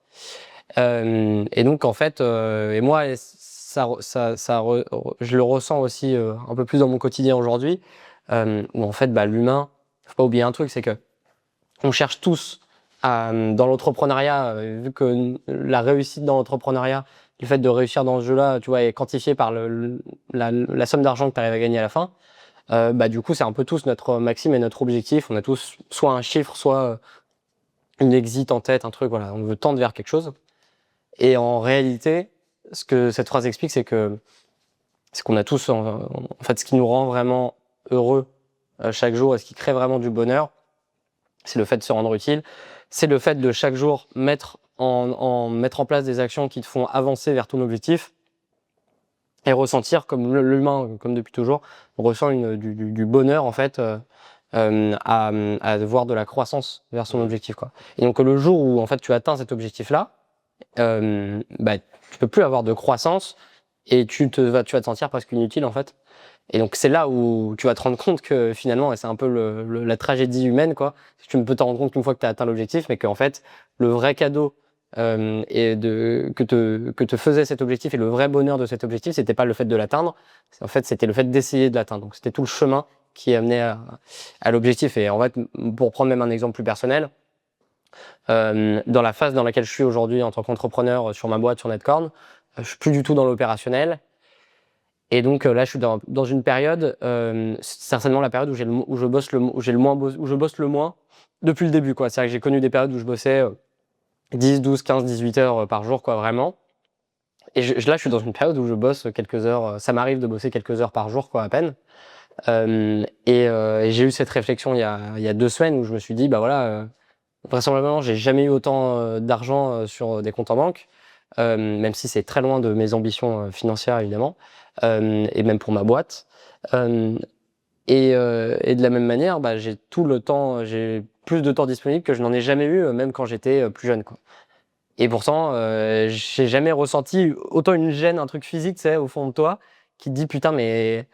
Et donc en fait, et moi je le ressens aussi un peu plus dans mon quotidien aujourd'hui, où en fait l'humain, faut pas oublier un truc, c'est que on cherche tous dans l'entrepreneuriat, vu que la réussite dans l'entrepreneuriat, le fait de réussir dans ce jeu-là, tu vois, est quantifié par la somme d'argent que tu arrives à gagner à la fin. Du coup, c'est un peu tous notre maxime et notre objectif. On a tous soit un chiffre, soit une exit en tête, un truc, voilà. On veut tendre vers quelque chose. Et en réalité, ce que cette phrase explique, c'est qu'on a tous, en fait, ce qui nous rend vraiment heureux chaque jour et ce qui crée vraiment du bonheur, c'est le fait de se rendre utile, c'est le fait de chaque jour mettre en place des actions qui te font avancer vers ton objectif et ressentir, comme l'humain, comme depuis toujours, on ressent du bonheur en fait à voir de la croissance vers son objectif, quoi. Et donc le jour où en fait tu atteins cet objectif-là, tu peux plus avoir de croissance et tu vas te sentir presque inutile en fait. Et donc c'est là où tu vas te rendre compte que finalement, et c'est un peu la tragédie humaine, quoi, tu peux te rendre compte qu'une fois que tu as atteint l'objectif, mais qu'en fait le vrai cadeau que te faisait cet objectif et le vrai bonheur de cet objectif, c'était pas le fait de l'atteindre, en fait c'était le fait d'essayer de l'atteindre. Donc c'était tout le chemin qui amenait à l'objectif. Et en fait, pour prendre même un exemple plus personnel, dans la phase dans laquelle je suis aujourd'hui en tant qu'entrepreneur sur ma boîte, sur Netcorn, je suis plus du tout dans l'opérationnel. Et donc là, je suis dans une période, certainement la période où je bosse le moins depuis le début, quoi. C'est-à-dire que j'ai connu des périodes où je bossais 10, 12, 15, 18 heures par jour, quoi, vraiment. Et là, je suis dans une période où je bosse quelques heures. Ça m'arrive de bosser quelques heures par jour, quoi, à peine. Et j'ai eu cette réflexion il y a 2 semaines où je me suis dit, vraisemblablement, j'ai jamais eu autant d'argent sur des comptes en banque. même si c'est très loin de mes ambitions financières, évidemment, et même pour ma boîte. Et de la même manière, bah, j'ai plus de temps disponible que je n'en ai jamais eu, même quand j'étais plus jeune, quoi. Et pourtant, j'ai jamais ressenti autant une gêne, un truc physique, tu sais, au fond de toi, qui te dit putain, mais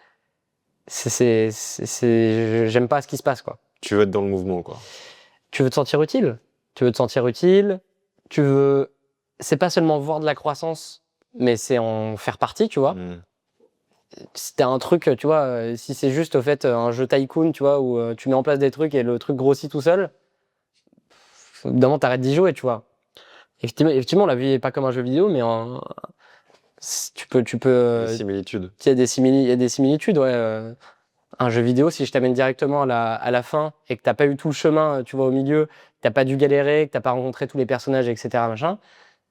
j'aime pas ce qui se passe, quoi. Tu veux être dans le mouvement, quoi. Tu veux te sentir utile. Tu veux te sentir utile. Tu veux. C'est pas seulement voir de la croissance, mais c'est en faire partie, tu vois. Si t'as un truc, tu vois, si c'est juste au fait un jeu tycoon, tu vois, où tu mets en place des trucs et le truc grossit tout seul, évidemment t'arrêtes d'y jouer, tu vois. Effectivement, la vie est pas comme un jeu vidéo, mais tu peux. Des similitudes. Il y a des similitudes, ouais. Un jeu vidéo, si je t'amène directement à la fin et que t'as pas eu tout le chemin, tu vois, au milieu, que t'as pas dû galérer, que t'as pas rencontré tous les personnages, etc., machin,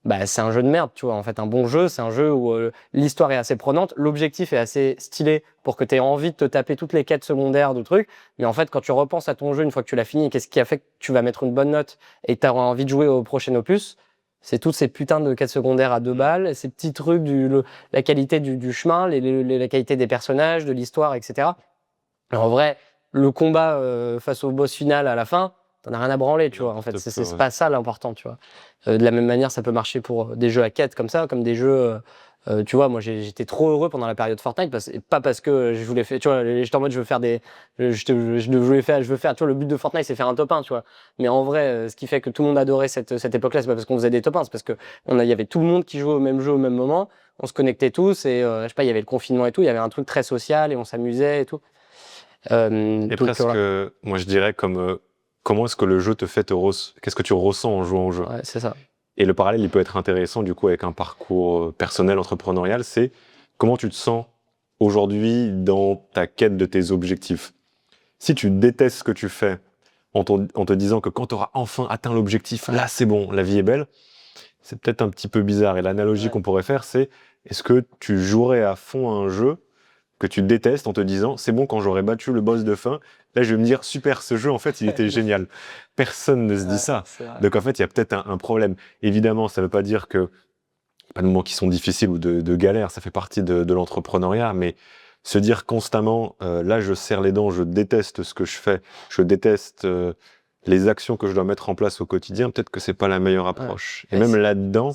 bah, c'est un jeu de merde, tu vois. En fait, un bon jeu, c'est un jeu où l'histoire est assez prenante, l'objectif est assez stylé pour que t'aies envie de te taper toutes les quêtes secondaires de trucs. Mais en fait, quand tu repenses à ton jeu une fois que tu l'as fini, qu'est-ce qui a fait que tu vas mettre une bonne note et que t'auras envie de jouer au prochain opus, c'est toutes ces putains de quêtes secondaires à 2 balles, ces petits trucs, la qualité du chemin, la qualité des personnages, de l'histoire, etc. Alors, en vrai, le combat face au boss final à la fin, t'en as rien à branler, tu vois. En fait, c'est pas ça l'important, tu vois. De la même manière, ça peut marcher pour des jeux à quête comme ça, comme des jeux. Tu vois, moi, j'étais trop heureux pendant la période Fortnite, pas parce que je voulais faire. Tu vois, j'étais en mode, je veux faire des. Je veux faire. Tu vois, le but de Fortnite, c'est faire un top 1, tu vois. Mais en vrai, ce qui fait que tout le monde adorait cette époque-là, c'est pas parce qu'on faisait des top 1, c'est parce que il y avait tout le monde qui jouait au même jeu au même moment. On se connectait tous et je sais pas, il y avait le confinement et tout. Il y avait un truc très social et on s'amusait et tout. Et presque, voilà. Moi je dirais comme comment est-ce que le jeu te fait qu'est-ce que tu ressens en jouant au jeu. Ouais, c'est ça. Et le parallèle, il peut être intéressant du coup avec un parcours personnel entrepreneurial, c'est comment tu te sens aujourd'hui dans ta quête de tes objectifs. Si tu détestes ce que tu fais en te disant que quand tu auras enfin atteint l'objectif, là c'est bon, la vie est belle, c'est peut-être un petit peu bizarre. Et l'analogie qu'on pourrait faire, c'est est-ce que tu jouerais à fond à un jeu que tu détestes en te disant c'est bon, quand j'aurai battu le boss de fin, là je vais me dire super, ce jeu en fait il était génial. Personne ne se dit ça. Donc en fait il y a peut-être un problème. Évidemment ça veut pas dire que pas de moments qui sont difficiles ou de galères, ça fait partie de l'entrepreneuriat, mais se dire constamment là je serre les dents, je déteste ce que je fais, je déteste les actions que je dois mettre en place au quotidien, peut-être que c'est pas la meilleure approche. Et même là-dedans,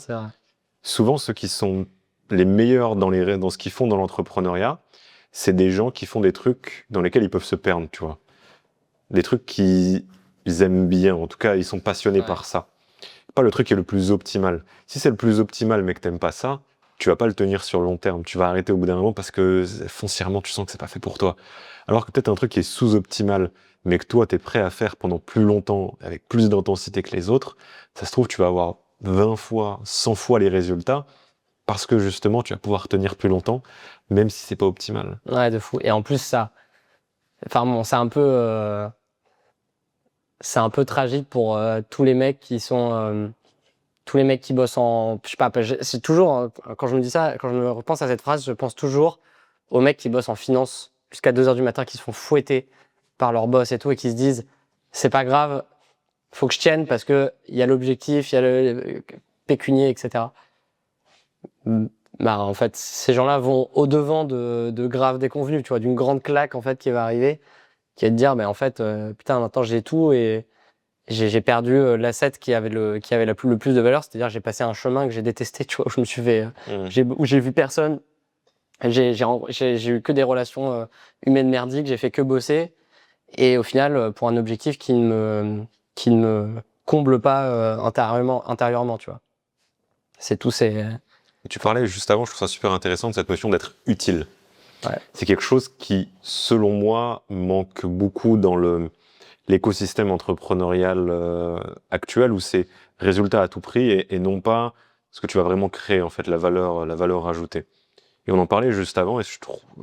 souvent ceux qui sont les meilleurs dans ce qu'ils font dans l'entrepreneuriat, c'est des gens qui font des trucs dans lesquels ils peuvent se perdre, tu vois. Des trucs qu'ils aiment bien, en tout cas, ils sont passionnés par ça. Pas le truc qui est le plus optimal. Si c'est le plus optimal mais que t'aimes pas ça, tu vas pas le tenir sur le long terme. Tu vas arrêter au bout d'un moment parce que foncièrement, tu sens que c'est pas fait pour toi. Alors que peut-être un truc qui est sous-optimal, mais que toi, t'es prêt à faire pendant plus longtemps, avec plus d'intensité que les autres, ça se trouve, tu vas avoir 20 fois, 100 fois les résultats, parce que justement, tu vas pouvoir tenir plus longtemps, même si c'est pas optimal. Ouais, de fou. Et en plus, enfin bon, c'est un peu tragique pour tous les mecs qui sont, tous les mecs qui bossent je sais pas, c'est toujours, quand je me dis ça, quand je me repense à cette phrase, je pense toujours aux mecs qui bossent en finance jusqu'à 2h du matin, qui se font fouetter par leur boss et tout, et qui se disent, c'est pas grave, faut que je tienne parce que il y a l'objectif, il y a le pécunier, etc. Bah, en fait, ces gens-là vont au-devant de graves déconvenus, tu vois, d'une grande claque, en fait, qui va arriver, qui va te dire, mais en fait, putain, maintenant j'ai tout et j'ai perdu l'asset qui avait le plus de valeur, c'est-à-dire j'ai passé un chemin que j'ai détesté, tu vois, où je me suis fait, où j'ai vu personne, j'ai eu que des relations humaines merdiques, j'ai fait que bosser, et au final, pour un objectif qui ne me comble pas intérieurement, tu vois. C'est tout, Tu parlais juste avant, je trouve ça super intéressant, de cette notion d'être utile. Ouais. C'est quelque chose qui, selon moi, manque beaucoup dans l'écosystème entrepreneurial actuel, où c'est résultat à tout prix et non pas ce que tu vas vraiment créer, en fait, la valeur ajoutée. Et on en parlait juste avant, et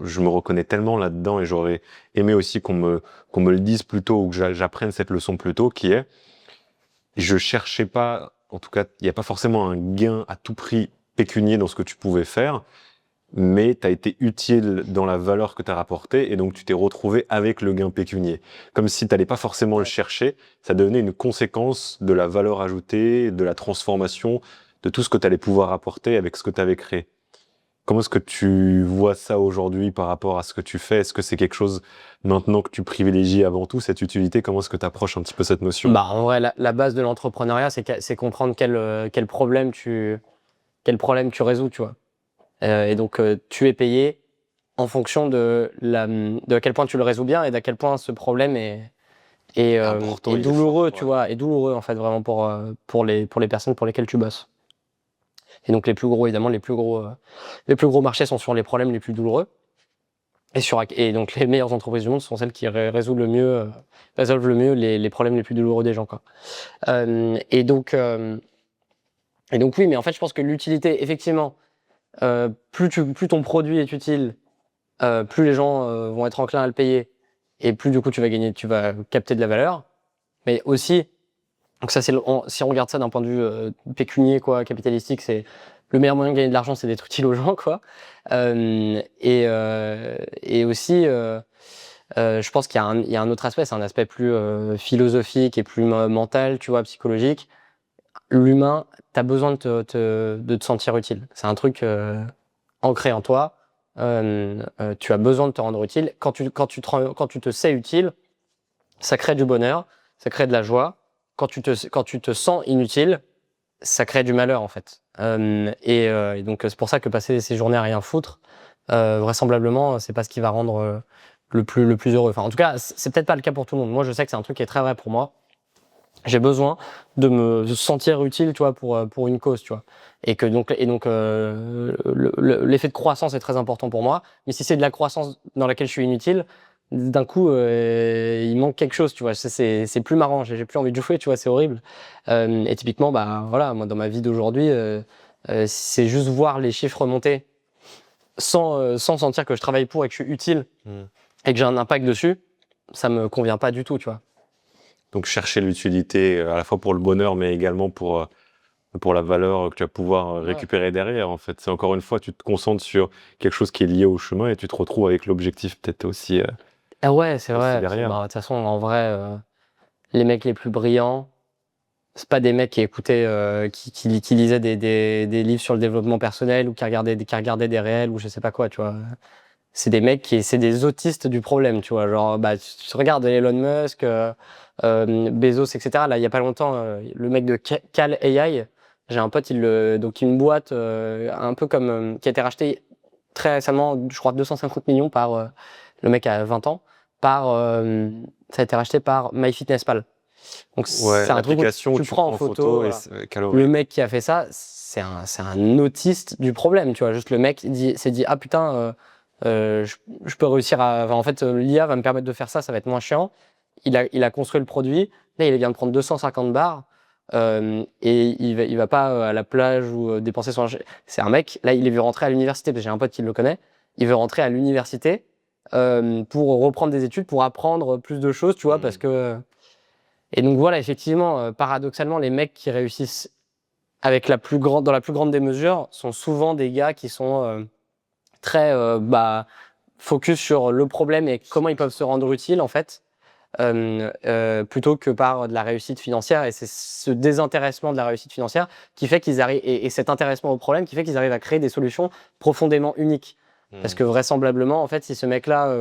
je me reconnais tellement là-dedans, et j'aurais aimé aussi qu'on me le dise plus tôt, ou que j'apprenne cette leçon plus tôt, qui est, je cherchais pas, en tout cas, il n'y a pas forcément un gain à tout prix pécunier dans ce que tu pouvais faire, mais tu as été utile dans la valeur que tu as rapportée, et donc tu t'es retrouvé avec le gain pécunier. Comme si tu n'allais pas forcément le chercher, ça devenait une conséquence de la valeur ajoutée, de la transformation, de tout ce que tu allais pouvoir apporter avec ce que tu avais créé. Comment est-ce que tu vois ça aujourd'hui par rapport à ce que tu fais? Est-ce que c'est quelque chose maintenant que tu privilégies avant tout, cette utilité? Comment est-ce que tu approches un petit peu cette notion? Bah, en vrai, la base de l'entrepreneuriat, c'est comprendre quel problème tu résous, tu vois. Et donc, tu es payé en fonction de à quel point tu le résous bien et d'à quel point ce problème Important, est il est douloureux, fort, tu ouais. vois, et douloureux, en fait, vraiment pour les personnes pour lesquelles tu bosses. Et donc, évidemment, les plus gros marchés sont sur les problèmes les plus douloureux. Et donc, les meilleures entreprises du monde sont celles qui résolvent le mieux les problèmes les plus douloureux des gens, quoi. Et donc, oui, mais en fait, je pense que l'utilité, effectivement, plus ton produit est utile, plus les gens vont être enclins à le payer, et plus du coup tu vas capter de la valeur. Mais aussi, donc ça si on regarde ça d'un point de vue pécunier, quoi, capitalistique, c'est le meilleur moyen de gagner de l'argent, c'est d'être utile aux gens, quoi. Et aussi, je pense qu'il y a un autre aspect, c'est un aspect plus philosophique et plus mental, tu vois, psychologique. L'humain, t'as besoin de te sentir utile. C'est un truc ancré en toi. Tu as besoin de te rendre utile. Quand tu te sais utile, ça crée du bonheur, ça crée de la joie. Quand tu te sens inutile, ça crée du malheur, en fait. Et donc, c'est pour ça que passer ses journées à rien foutre, vraisemblablement, c'est pas ce qui va rendre le plus heureux. Enfin, en tout cas, c'est peut-être pas le cas pour tout le monde. Moi, je sais que c'est un truc qui est très vrai pour moi. J'ai besoin de me sentir utile, tu vois, pour une cause, tu vois. L'effet de croissance est très important pour moi. Mais si c'est de la croissance dans laquelle je suis inutile, d'un coup, il manque quelque chose, tu vois. C'est plus marrant. J'ai plus envie de jouer, tu vois. C'est horrible. Et typiquement, bah voilà, moi dans ma vie d'aujourd'hui, c'est juste voir les chiffres monter sans sentir que je travaille pour et que je suis utile et que j'ai un impact dessus. Ça me convient pas du tout, tu vois. Donc chercher l'utilité à la fois pour le bonheur, mais également pour la valeur que tu vas pouvoir récupérer derrière. En fait, c'est encore une fois, tu te concentres sur quelque chose qui est lié au chemin et tu te retrouves avec l'objectif peut-être aussi. Ah ouais, c'est aussi vrai. derrière. Bah, de toute façon, en vrai, les mecs les plus brillants, c'est pas des mecs qui écoutaient, qui lisaient des livres sur le développement personnel ou qui regardaient des réels ou je sais pas quoi, tu vois. C'est des mecs c'est des autistes du problème, tu vois. Genre, bah, tu regardes Elon Musk, Bezos, etc. Là, il y a pas longtemps, le mec de Cal AI, j'ai un pote, donc une boîte un peu comme qui a été rachetée très récemment, je crois 250 millions par le mec a 20 ans, ça a été racheté par MyFitnessPal. Donc Ouais, c'est un truc où l'application où tu tu prends en prends photo, et voilà. calories. Le mec qui a fait ça, c'est un autiste du problème, tu vois. Juste le mec s'est dit ah putain, je peux réussir enfin, en fait, l'IA va me permettre de faire ça, ça va être moins chiant. Il a construit le produit. Là, il vient de prendre 250 bars. Et il va pas à la plage ou dépenser son argent. C'est un mec, là, il veut rentrer à l'université, parce que j'ai un pote qui le connaît. Il veut rentrer à l'université pour reprendre des études, pour apprendre plus de choses, tu vois, parce que. Et donc voilà, effectivement, paradoxalement, les mecs qui réussissent dans la plus grande des mesures sont souvent des gars qui sont très focus sur le problème et comment ils peuvent se rendre utiles, en fait. Plutôt que par de la réussite financière. Et c'est ce désintéressement de la réussite financière qui fait qu'ils arrivent, et cet intéressement au problème qui fait qu'ils arrivent à créer des solutions profondément uniques. Parce que vraisemblablement, en fait, si ce mec-là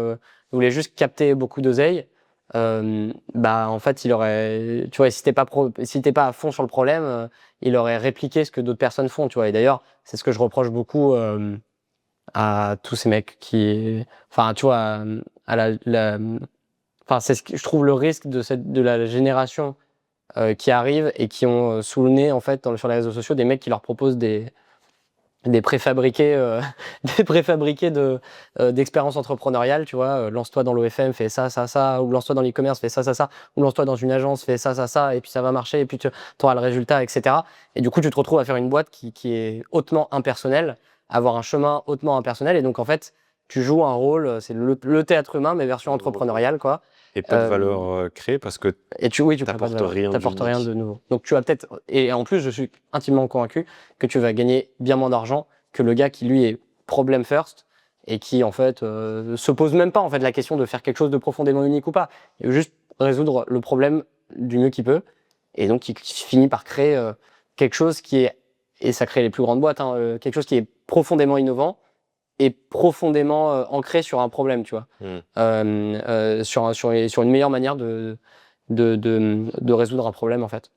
voulait juste capter beaucoup d'oseille, bah en fait, il aurait, tu vois, si t'es pas à fond sur le problème, il aurait répliqué ce que d'autres personnes font, tu vois. Et d'ailleurs, c'est ce que je reproche beaucoup à tous ces mecs enfin, tu vois, à enfin, c'est je trouve le risque de la génération qui arrive et qui ont sous le nez, en fait, sur les réseaux sociaux, des mecs qui leur proposent des préfabriqués, des préfabriqués d'expériences entrepreneuriales, tu vois. Lance-toi dans l'OFM, fais ça, ça, ça, ou lance-toi dans l'e-commerce, fais ça, ça, ça, ou lance-toi dans une agence, fais ça, ça, ça, et puis ça va marcher, et puis tu auras le résultat, etc. Et du coup, tu te retrouves à faire une boîte qui est hautement impersonnelle, avoir un chemin hautement impersonnel, et donc en fait, tu joues un rôle, c'est le théâtre humain, mais version entrepreneuriale, quoi. Et pas de valeur créée parce que Et tu t'apportes crées pas de valeur, rien t'apportes rien d'unique. de nouveau. Donc tu vas peut-être, et en plus je suis intimement convaincu que tu vas gagner bien moins d'argent que le gars qui lui est problem first et qui en fait se pose même pas en fait la question de faire quelque chose de profondément unique ou pas. Il veut juste résoudre le problème du mieux qu'il peut et donc il finit par créer quelque chose qui est et ça crée les plus grandes boîtes, hein, quelque chose qui est profondément innovant et profondément ancré sur un problème, tu vois, sur une meilleure manière de résoudre un problème, en fait.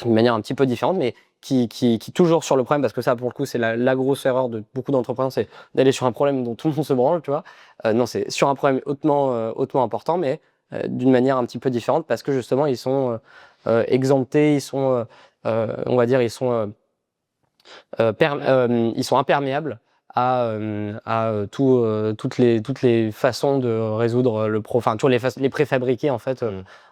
D'une manière un petit peu différente, mais qui toujours sur le problème, parce que ça, pour le coup, c'est la grosse erreur de beaucoup d'entrepreneurs, c'est d'aller sur un problème dont tout le monde se branle, tu vois. Non, c'est sur un problème hautement important, mais d'une manière un petit peu différente, parce que justement, ils sont exemptés, ils sont, on va dire, ils sont imperméables à toutes les façons de résoudre enfin, tous les préfabriqués, en fait,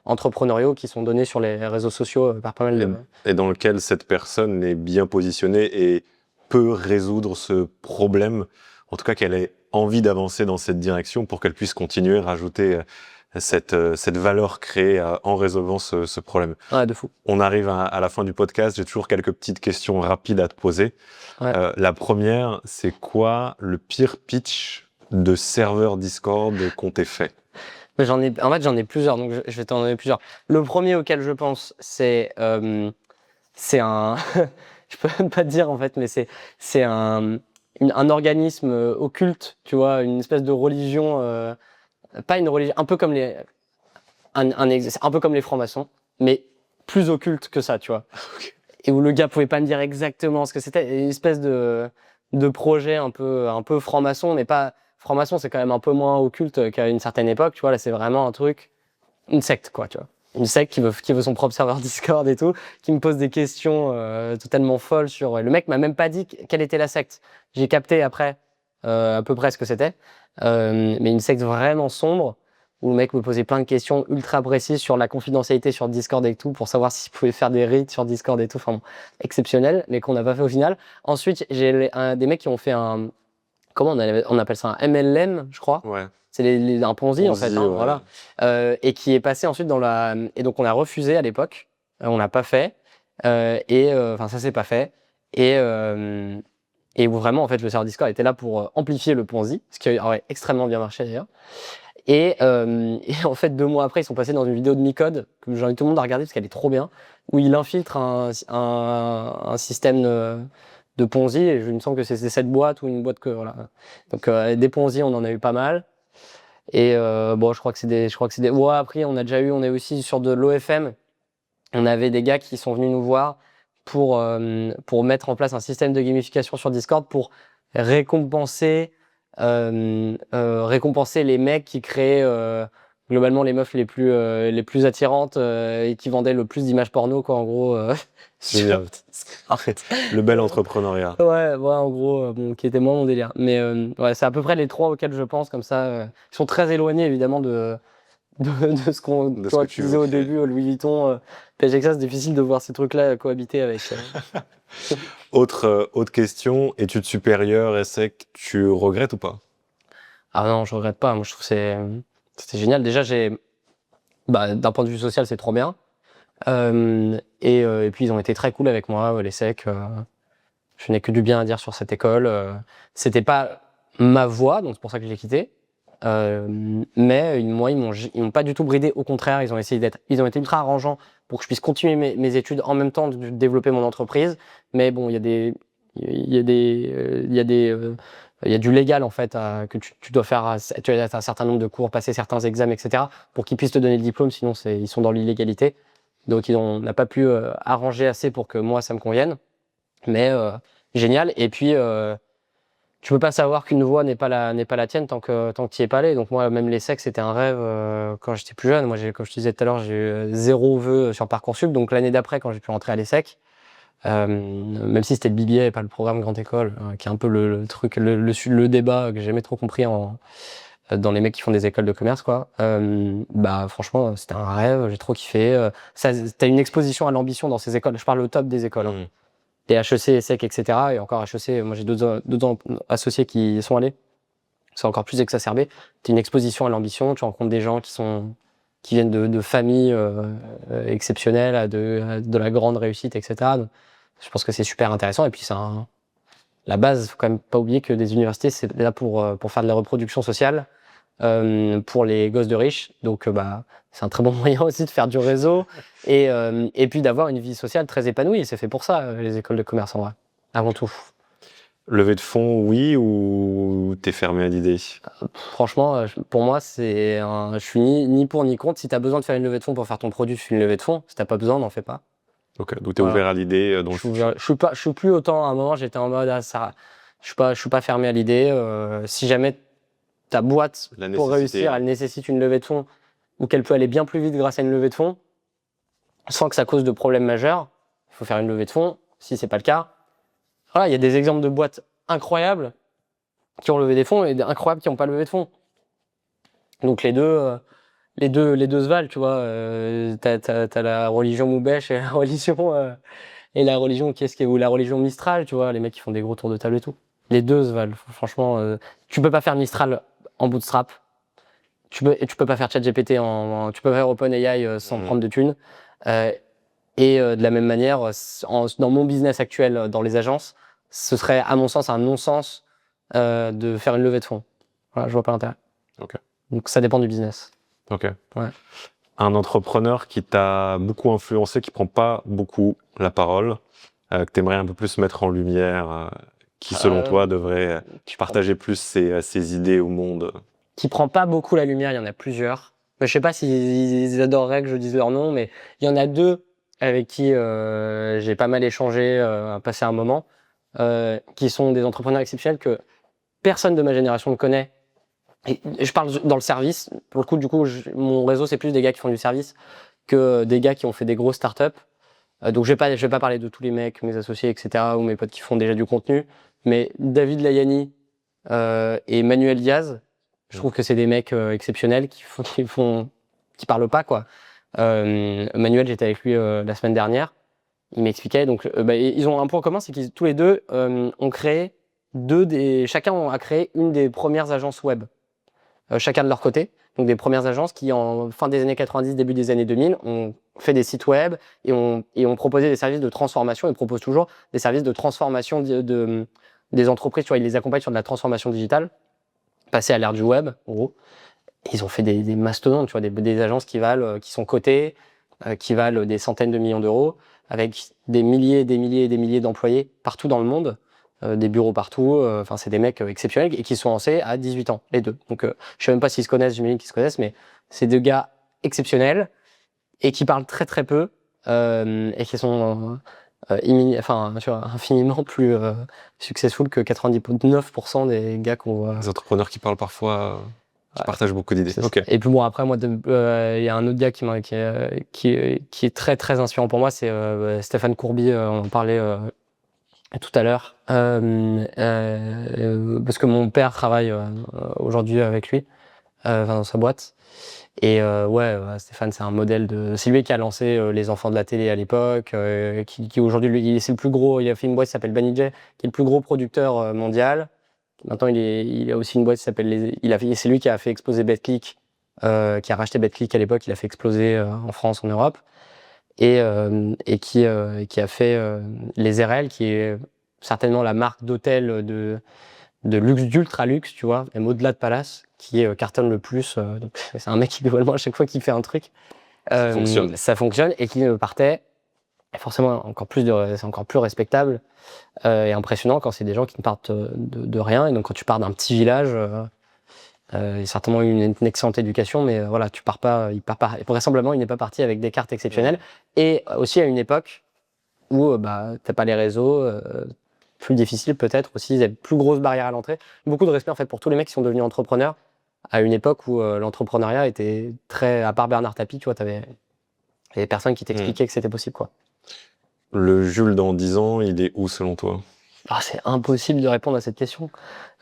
entrepreneuriaux qui sont donnés sur les réseaux sociaux par pas mal de... Et dans lequel cette personne est bien positionnée et peut résoudre ce problème, en tout cas qu'elle ait envie d'avancer dans cette direction pour qu'elle puisse continuer à rajouter cette valeur créée en résolvant ce problème. Ouais, de fou. On arrive à la fin du podcast, j'ai toujours quelques petites questions rapides à te poser. Ouais. La première, c'est quoi le pire pitch de serveur Discord qu'on t'ait fait? J'en ai plusieurs, donc je vais t'en donner plusieurs. Le premier auquel je pense, c'est un... je peux même pas te dire, en fait, mais c'est un organisme occulte, tu vois, une espèce de religion... pas une religion, un peu comme un peu comme les francs-maçons, mais plus occulte que ça, tu vois. Okay. Et où le gars pouvait pas me dire exactement ce que c'était, une espèce de projet un peu franc-maçon, mais pas franc-maçon, c'est quand même un peu moins occulte qu'à une certaine époque, tu vois. Là, c'est vraiment un truc, une secte, quoi, tu vois. Une secte qui veut son propre serveur Discord et tout, qui me pose des questions totalement folles sur. Le mec m'a même pas dit quelle était la secte. J'ai capté après à peu près ce que c'était. Mais une secte vraiment sombre où le mec me posait plein de questions ultra précises sur la confidentialité sur Discord et tout pour savoir s'il pouvait faire des rites sur Discord et tout, enfin bon, exceptionnel, mais qu'on n'a pas fait au final. Ensuite, j'ai des mecs qui ont fait comment on appelle ça, un MLM, je crois. Ouais. C'est un Ponzi en fait, hein, ouais. voilà. Et qui est passé ensuite et donc on a refusé à l'époque, on n'a pas fait, enfin ça s'est pas fait, et où vraiment en fait le serveur Discord était là pour amplifier le Ponzi, ce qui aurait extrêmement bien marché d'ailleurs. Et en fait 2 mois après ils sont passés dans une vidéo de Micode que j'invite tout le monde à regarder parce qu'elle est trop bien, où il infiltre un système de Ponzi, et il me semble que c'est cette boîte ou une boîte que voilà. Donc des Ponzi on en a eu pas mal. Et bon, je crois que c'est des. Ouais, après, on est aussi sur de l'OFM. On avait des gars qui sont venus nous voir pour mettre en place un système de gamification sur Discord pour récompenser les mecs qui créaient globalement les meufs les plus attirantes et qui vendaient le plus d'images porno, quoi, en gros. Génial. Le bel entrepreneuriat. Ouais, en gros, bon, qui était moins mon délire. Mais ouais, c'est à peu près les 3 auxquels je pense, comme ça. Ils sont très éloignés, évidemment, de ce que tu disais au début, Louis Vuitton, PGXA, c'est difficile de voir ces trucs-là cohabiter avec. Autre question, études supérieures, ESSEC, tu regrettes ou pas? Ah non, je regrette pas. Moi, je trouve que c'était génial. Déjà, d'un point de vue social, c'est trop bien. Et puis ils ont été très cool avec moi, les secs. Je n'ai que du bien à dire sur cette école. C'était pas ma voie, donc c'est pour ça que je l'ai quitté. Mais moi, ils m'ont pas du tout bridé. Au contraire, ils ont été ultra arrangeants pour que je puisse continuer mes études en même temps de développer mon entreprise. Mais bon, il y a du légal en fait que tu dois faire. Tu as un certain nombre de cours, passer certains examens, etc. pour qu'ils puissent te donner le diplôme. Sinon, ils sont dans l'illégalité. Donc on n'a pas pu arranger assez pour que moi ça me convienne, mais génial. Et puis tu peux pas savoir qu'une voie n'est pas la tienne tant que tu y es pas allé. Donc moi même l'ESSEC c'était un rêve quand j'étais plus jeune. Moi comme je te disais tout à l'heure, j'ai eu 0 vœu sur Parcoursup. Donc l'année d'après quand j'ai pu rentrer à l'ESSEC, même si c'était le BBA et pas le programme Grande École, qui est un peu le truc, le débat que j'ai jamais trop compris dans les mecs qui font des écoles de commerce, quoi. Bah franchement c'était un rêve, j'ai trop kiffé. T'as une exposition à l'ambition dans ces écoles, je parle au top des écoles, hein. Les HEC, ESSEC, etc. Et encore HEC, moi j'ai d'autres associés qui y sont allés, c'est encore plus exacerbé. T'as une exposition à l'ambition, tu rencontres des gens qui viennent de familles exceptionnelles, de la grande réussite, etc. Donc, je pense que c'est super intéressant. Et puis la base, faut quand même pas oublier que des universités c'est là pour faire de la reproduction sociale. Pour les gosses de riches, donc c'est un très bon moyen aussi de faire du réseau et puis d'avoir une vie sociale très épanouie. C'est fait pour ça, les écoles de commerce en vrai. avant tout. Levée de fonds, oui, ou t'es fermé à l'idée? Franchement, pour moi, je suis ni pour ni contre. Si tu as besoin de faire une levée de fonds pour faire ton produit, tu fais une levée de fonds. Si t'as pas besoin, n'en fais pas. Ok, donc t'es Voilà. ouvert à l'idée dans le Je futur. suis plus autant. À un moment, j'étais en mode, ça, je suis pas fermé à l'idée. Si jamais ta boîte, La pour nécessité, réussir, hein. elle nécessite une levée de fonds ou qu'elle peut aller bien plus vite grâce à une levée de fonds, sans que ça cause de problèmes majeurs, il faut faire une levée de fonds. Si c'est pas le cas, voilà, il y a des exemples de boîtes incroyables qui ont levé des fonds et incroyables qui n'ont pas levé de fonds. Donc les deux se valent, tu vois. T'as la religion Moubèche et la religion ou la religion Mistral, tu vois, les mecs qui font des gros tours de table et tout. Les deux se valent. Franchement, tu peux pas faire Mistral en bootstrap. Tu peux pas faire ChatGPT tu peux faire OpenAI sans prendre de thunes. De la même manière, dans mon business actuel, dans les agences, ce serait, à mon sens, un non-sens de faire une levée de fonds. Voilà, je vois pas l'intérêt. Ok. Donc ça dépend du business. Ok. Ouais. Un entrepreneur qui t'a beaucoup influencé, qui prend pas beaucoup la parole, que t'aimerais un peu plus mettre en lumière, qui selon toi devrait partager plus ses idées au monde? Qui prend pas beaucoup la lumière, il y en a plusieurs. Je sais pas s'ils adoreraient que je dise leur nom, mais il y en a deux avec qui j'ai pas mal échangé, passé un moment, qui sont des entrepreneurs exceptionnels que personne de ma génération ne connaît. Et je parle dans le service. Pour le coup, du coup, mon réseau, c'est plus des gars qui font du service que des gars qui ont fait des grosses startups. Donc, je vais pas parler de tous les mecs, mes associés, etc., ou mes potes qui font déjà du contenu. Mais David Layani et Manuel Diaz, je trouve que c'est des mecs exceptionnels qui parlent pas, quoi. Manuel, j'étais avec lui la semaine dernière. Il m'expliquait. Donc, ils ont un point commun, c'est qu'ils tous les deux ont créé chacun a créé une des premières agences web. Chacun de leur côté. Donc des premières agences qui, en fin des années 90, début des années 2000, ont fait des sites web et ont proposé des services de transformation et proposent toujours des services de transformation des entreprises. Tu vois, ils les accompagnent sur de la transformation digitale, passer à l'ère du web, en gros. Ils ont fait des mastodontes, tu vois, des agences qui sont cotées, qui valent des centaines de millions d'euros, avec des milliers et des milliers et des milliers d'employés partout dans le monde. Des bureaux partout, enfin c'est des mecs exceptionnels et qui sont lancés à 18 ans, les deux. Donc je sais même pas s'ils se connaissent, j'imagine qu'ils se connaissent, mais c'est deux gars exceptionnels et qui parlent très très peu et qui sont tu vois, infiniment plus successful que 99% des gars qu'on voit. Des entrepreneurs qui parlent parfois, qui partagent beaucoup d'idées. Okay. Et puis bon, après moi, il y a un autre gars qui est très très inspirant pour moi, c'est Stéphane Courby, on en parlait tout à l'heure, parce que mon père travaille aujourd'hui avec lui, dans sa boîte. Et Stéphane, c'est un modèle c'est lui qui a lancé les enfants de la télé à l'époque, qui aujourd'hui, c'est le plus gros, il a fait une boîte qui s'appelle Banijay, qui est le plus gros producteur mondial. Maintenant, il a aussi une boîte qui s'appelle, c'est lui qui a fait exploser BetClick, qui a racheté BetClick à l'époque, il a fait exploser en France, en Europe. Et qui a fait les RL, qui est certainement la marque d'hôtel de luxe, d'ultra luxe, tu vois, même au-delà de Palace, qui cartonne le plus. Donc c'est un mec qui, globalement, à chaque fois qu'il fait un truc, ça fonctionne et qui partait. Forcément, c'est encore plus respectable et impressionnant quand c'est des gens qui ne partent de rien. Et donc, quand tu pars d'un petit village, il a certainement eu une excellente éducation, mais voilà, il part pas, et vraisemblablement, il n'est pas parti avec des cartes exceptionnelles. Et aussi à une époque où t'as pas les réseaux, plus difficile peut-être aussi, il y a plus grosses barrières à l'entrée. Beaucoup de respect en fait pour tous les mecs qui sont devenus entrepreneurs à une époque où l'entrepreneuriat était très, à part Bernard Tapie, tu vois, il y avait personne qui t'expliquait que c'était possible, quoi. Le Jules dans 10 ans, il est où selon toi? C'est impossible de répondre à cette question.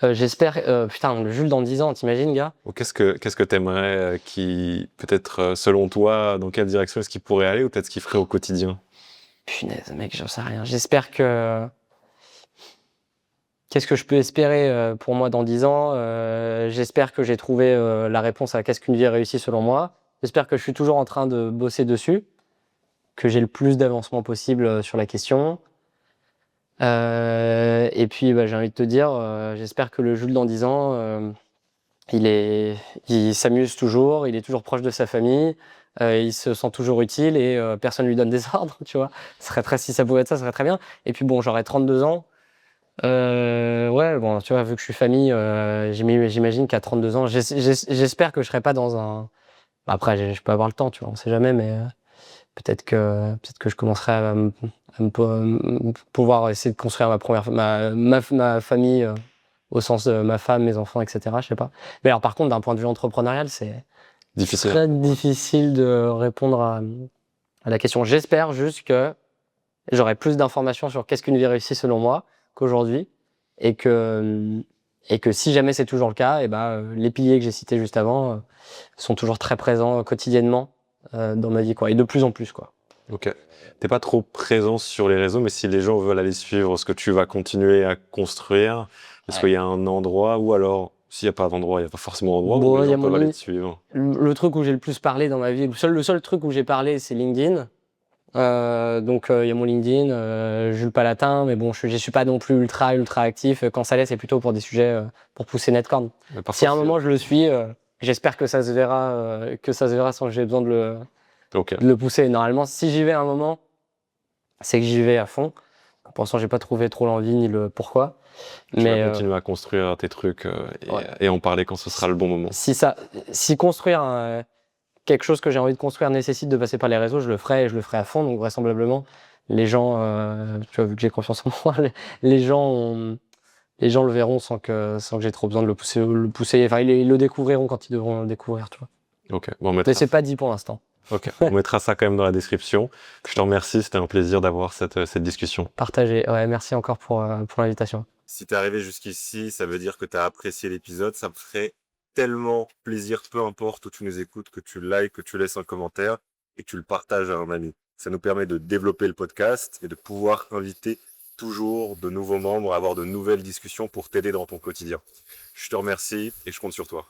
J'espère... le Jules dans 10 ans, t'imagines, gars? Qu'est-ce que t'aimerais peut-être, selon toi, dans quelle direction est-ce qu'il pourrait aller ou peut-être ce qu'il ferait au quotidien? Punaise, mec, j'en sais rien. J'espère que... Qu'est-ce que je peux espérer pour moi dans 10 ans? J'espère que j'ai trouvé la réponse à qu'est-ce qu'une vie réussie selon moi. J'espère que je suis toujours en train de bosser dessus, que j'ai le plus d'avancement possible sur la question. Et puis, j'ai envie de te dire, j'espère que le Jules dans 10 ans, il s'amuse toujours, il est toujours proche de sa famille, il se sent toujours utile et personne lui donne des ordres, tu vois. Si ça pouvait être ça, ce serait très bien. Et puis bon, j'aurai 32 ans, Ouais, bon, tu vois, vu que je suis famille, j'imagine qu'à 32 ans, j'espère que je serai pas dans un. Après, je peux avoir le temps, tu vois, on sait jamais, mais peut-être que je commencerai pouvoir essayer de construire ma famille au sens de ma femme, mes enfants, etc. Je sais pas. Mais alors, par contre, d'un point de vue entrepreneurial, c'est Difficile. très difficile de répondre à la question. J'espère juste que j'aurai plus d'informations sur qu'est-ce qu'une vie réussie selon moi qu'aujourd'hui et que si jamais c'est toujours le cas, et les piliers que j'ai cités juste avant sont toujours très présents quotidiennement dans ma vie, quoi, et de plus en plus, quoi. Ok. T'es pas trop présent sur les réseaux, mais si les gens veulent aller suivre ce que tu vas continuer à construire, est-ce Ouais. qu'il y a un endroit, ou alors, s'il n'y a pas d'endroit, il n'y a pas forcément d'endroit où Bon, les il y a gens peuvent aller mon te suivre? le truc où j'ai le plus parlé dans ma vie, le seul truc où j'ai parlé, c'est LinkedIn. Donc il y a mon LinkedIn, Jules Palatin, mais bon, je suis pas non plus ultra actif. Quand ça l'est, c'est plutôt pour des sujets pour pousser Netcorn. Mais parfois, Si à un moment je le suis, j'espère que ça se verra sans que j'ai besoin de Ok. le pousser. Normalement, si j'y vais à un moment, c'est que j'y vais à fond. Pour l'instant, j'ai pas trouvé trop l'envie ni le pourquoi. Tu vas Mais continuer à construire tes trucs ouais. et en parler quand ce sera le bon moment. si construire quelque chose que j'ai envie de construire nécessite de passer par les réseaux, je le ferai et je le ferai à fond. Donc vraisemblablement, les gens, tu vois, vu que j'ai confiance en moi, les gens le verront sans que j'ai trop besoin de le pousser. Enfin, ils le découvriront quand ils devront le découvrir, tu vois. Ok. Bon, on Mais mettra c'est pas dit pour l'instant. Ok, on mettra ça quand même dans la description. Je te remercie, c'était un plaisir d'avoir cette discussion. Partagé. Ouais, merci encore pour l'invitation. Si t'es arrivé jusqu'ici, ça veut dire que t'as apprécié l'épisode. Ça me ferait tellement plaisir, peu importe où tu nous écoutes, que tu likes, que tu laisses un commentaire et que tu le partages à un ami. Ça nous permet de développer le podcast et de pouvoir inviter toujours de nouveaux membres, avoir de nouvelles discussions pour t'aider dans ton quotidien. Je te remercie et je compte sur toi.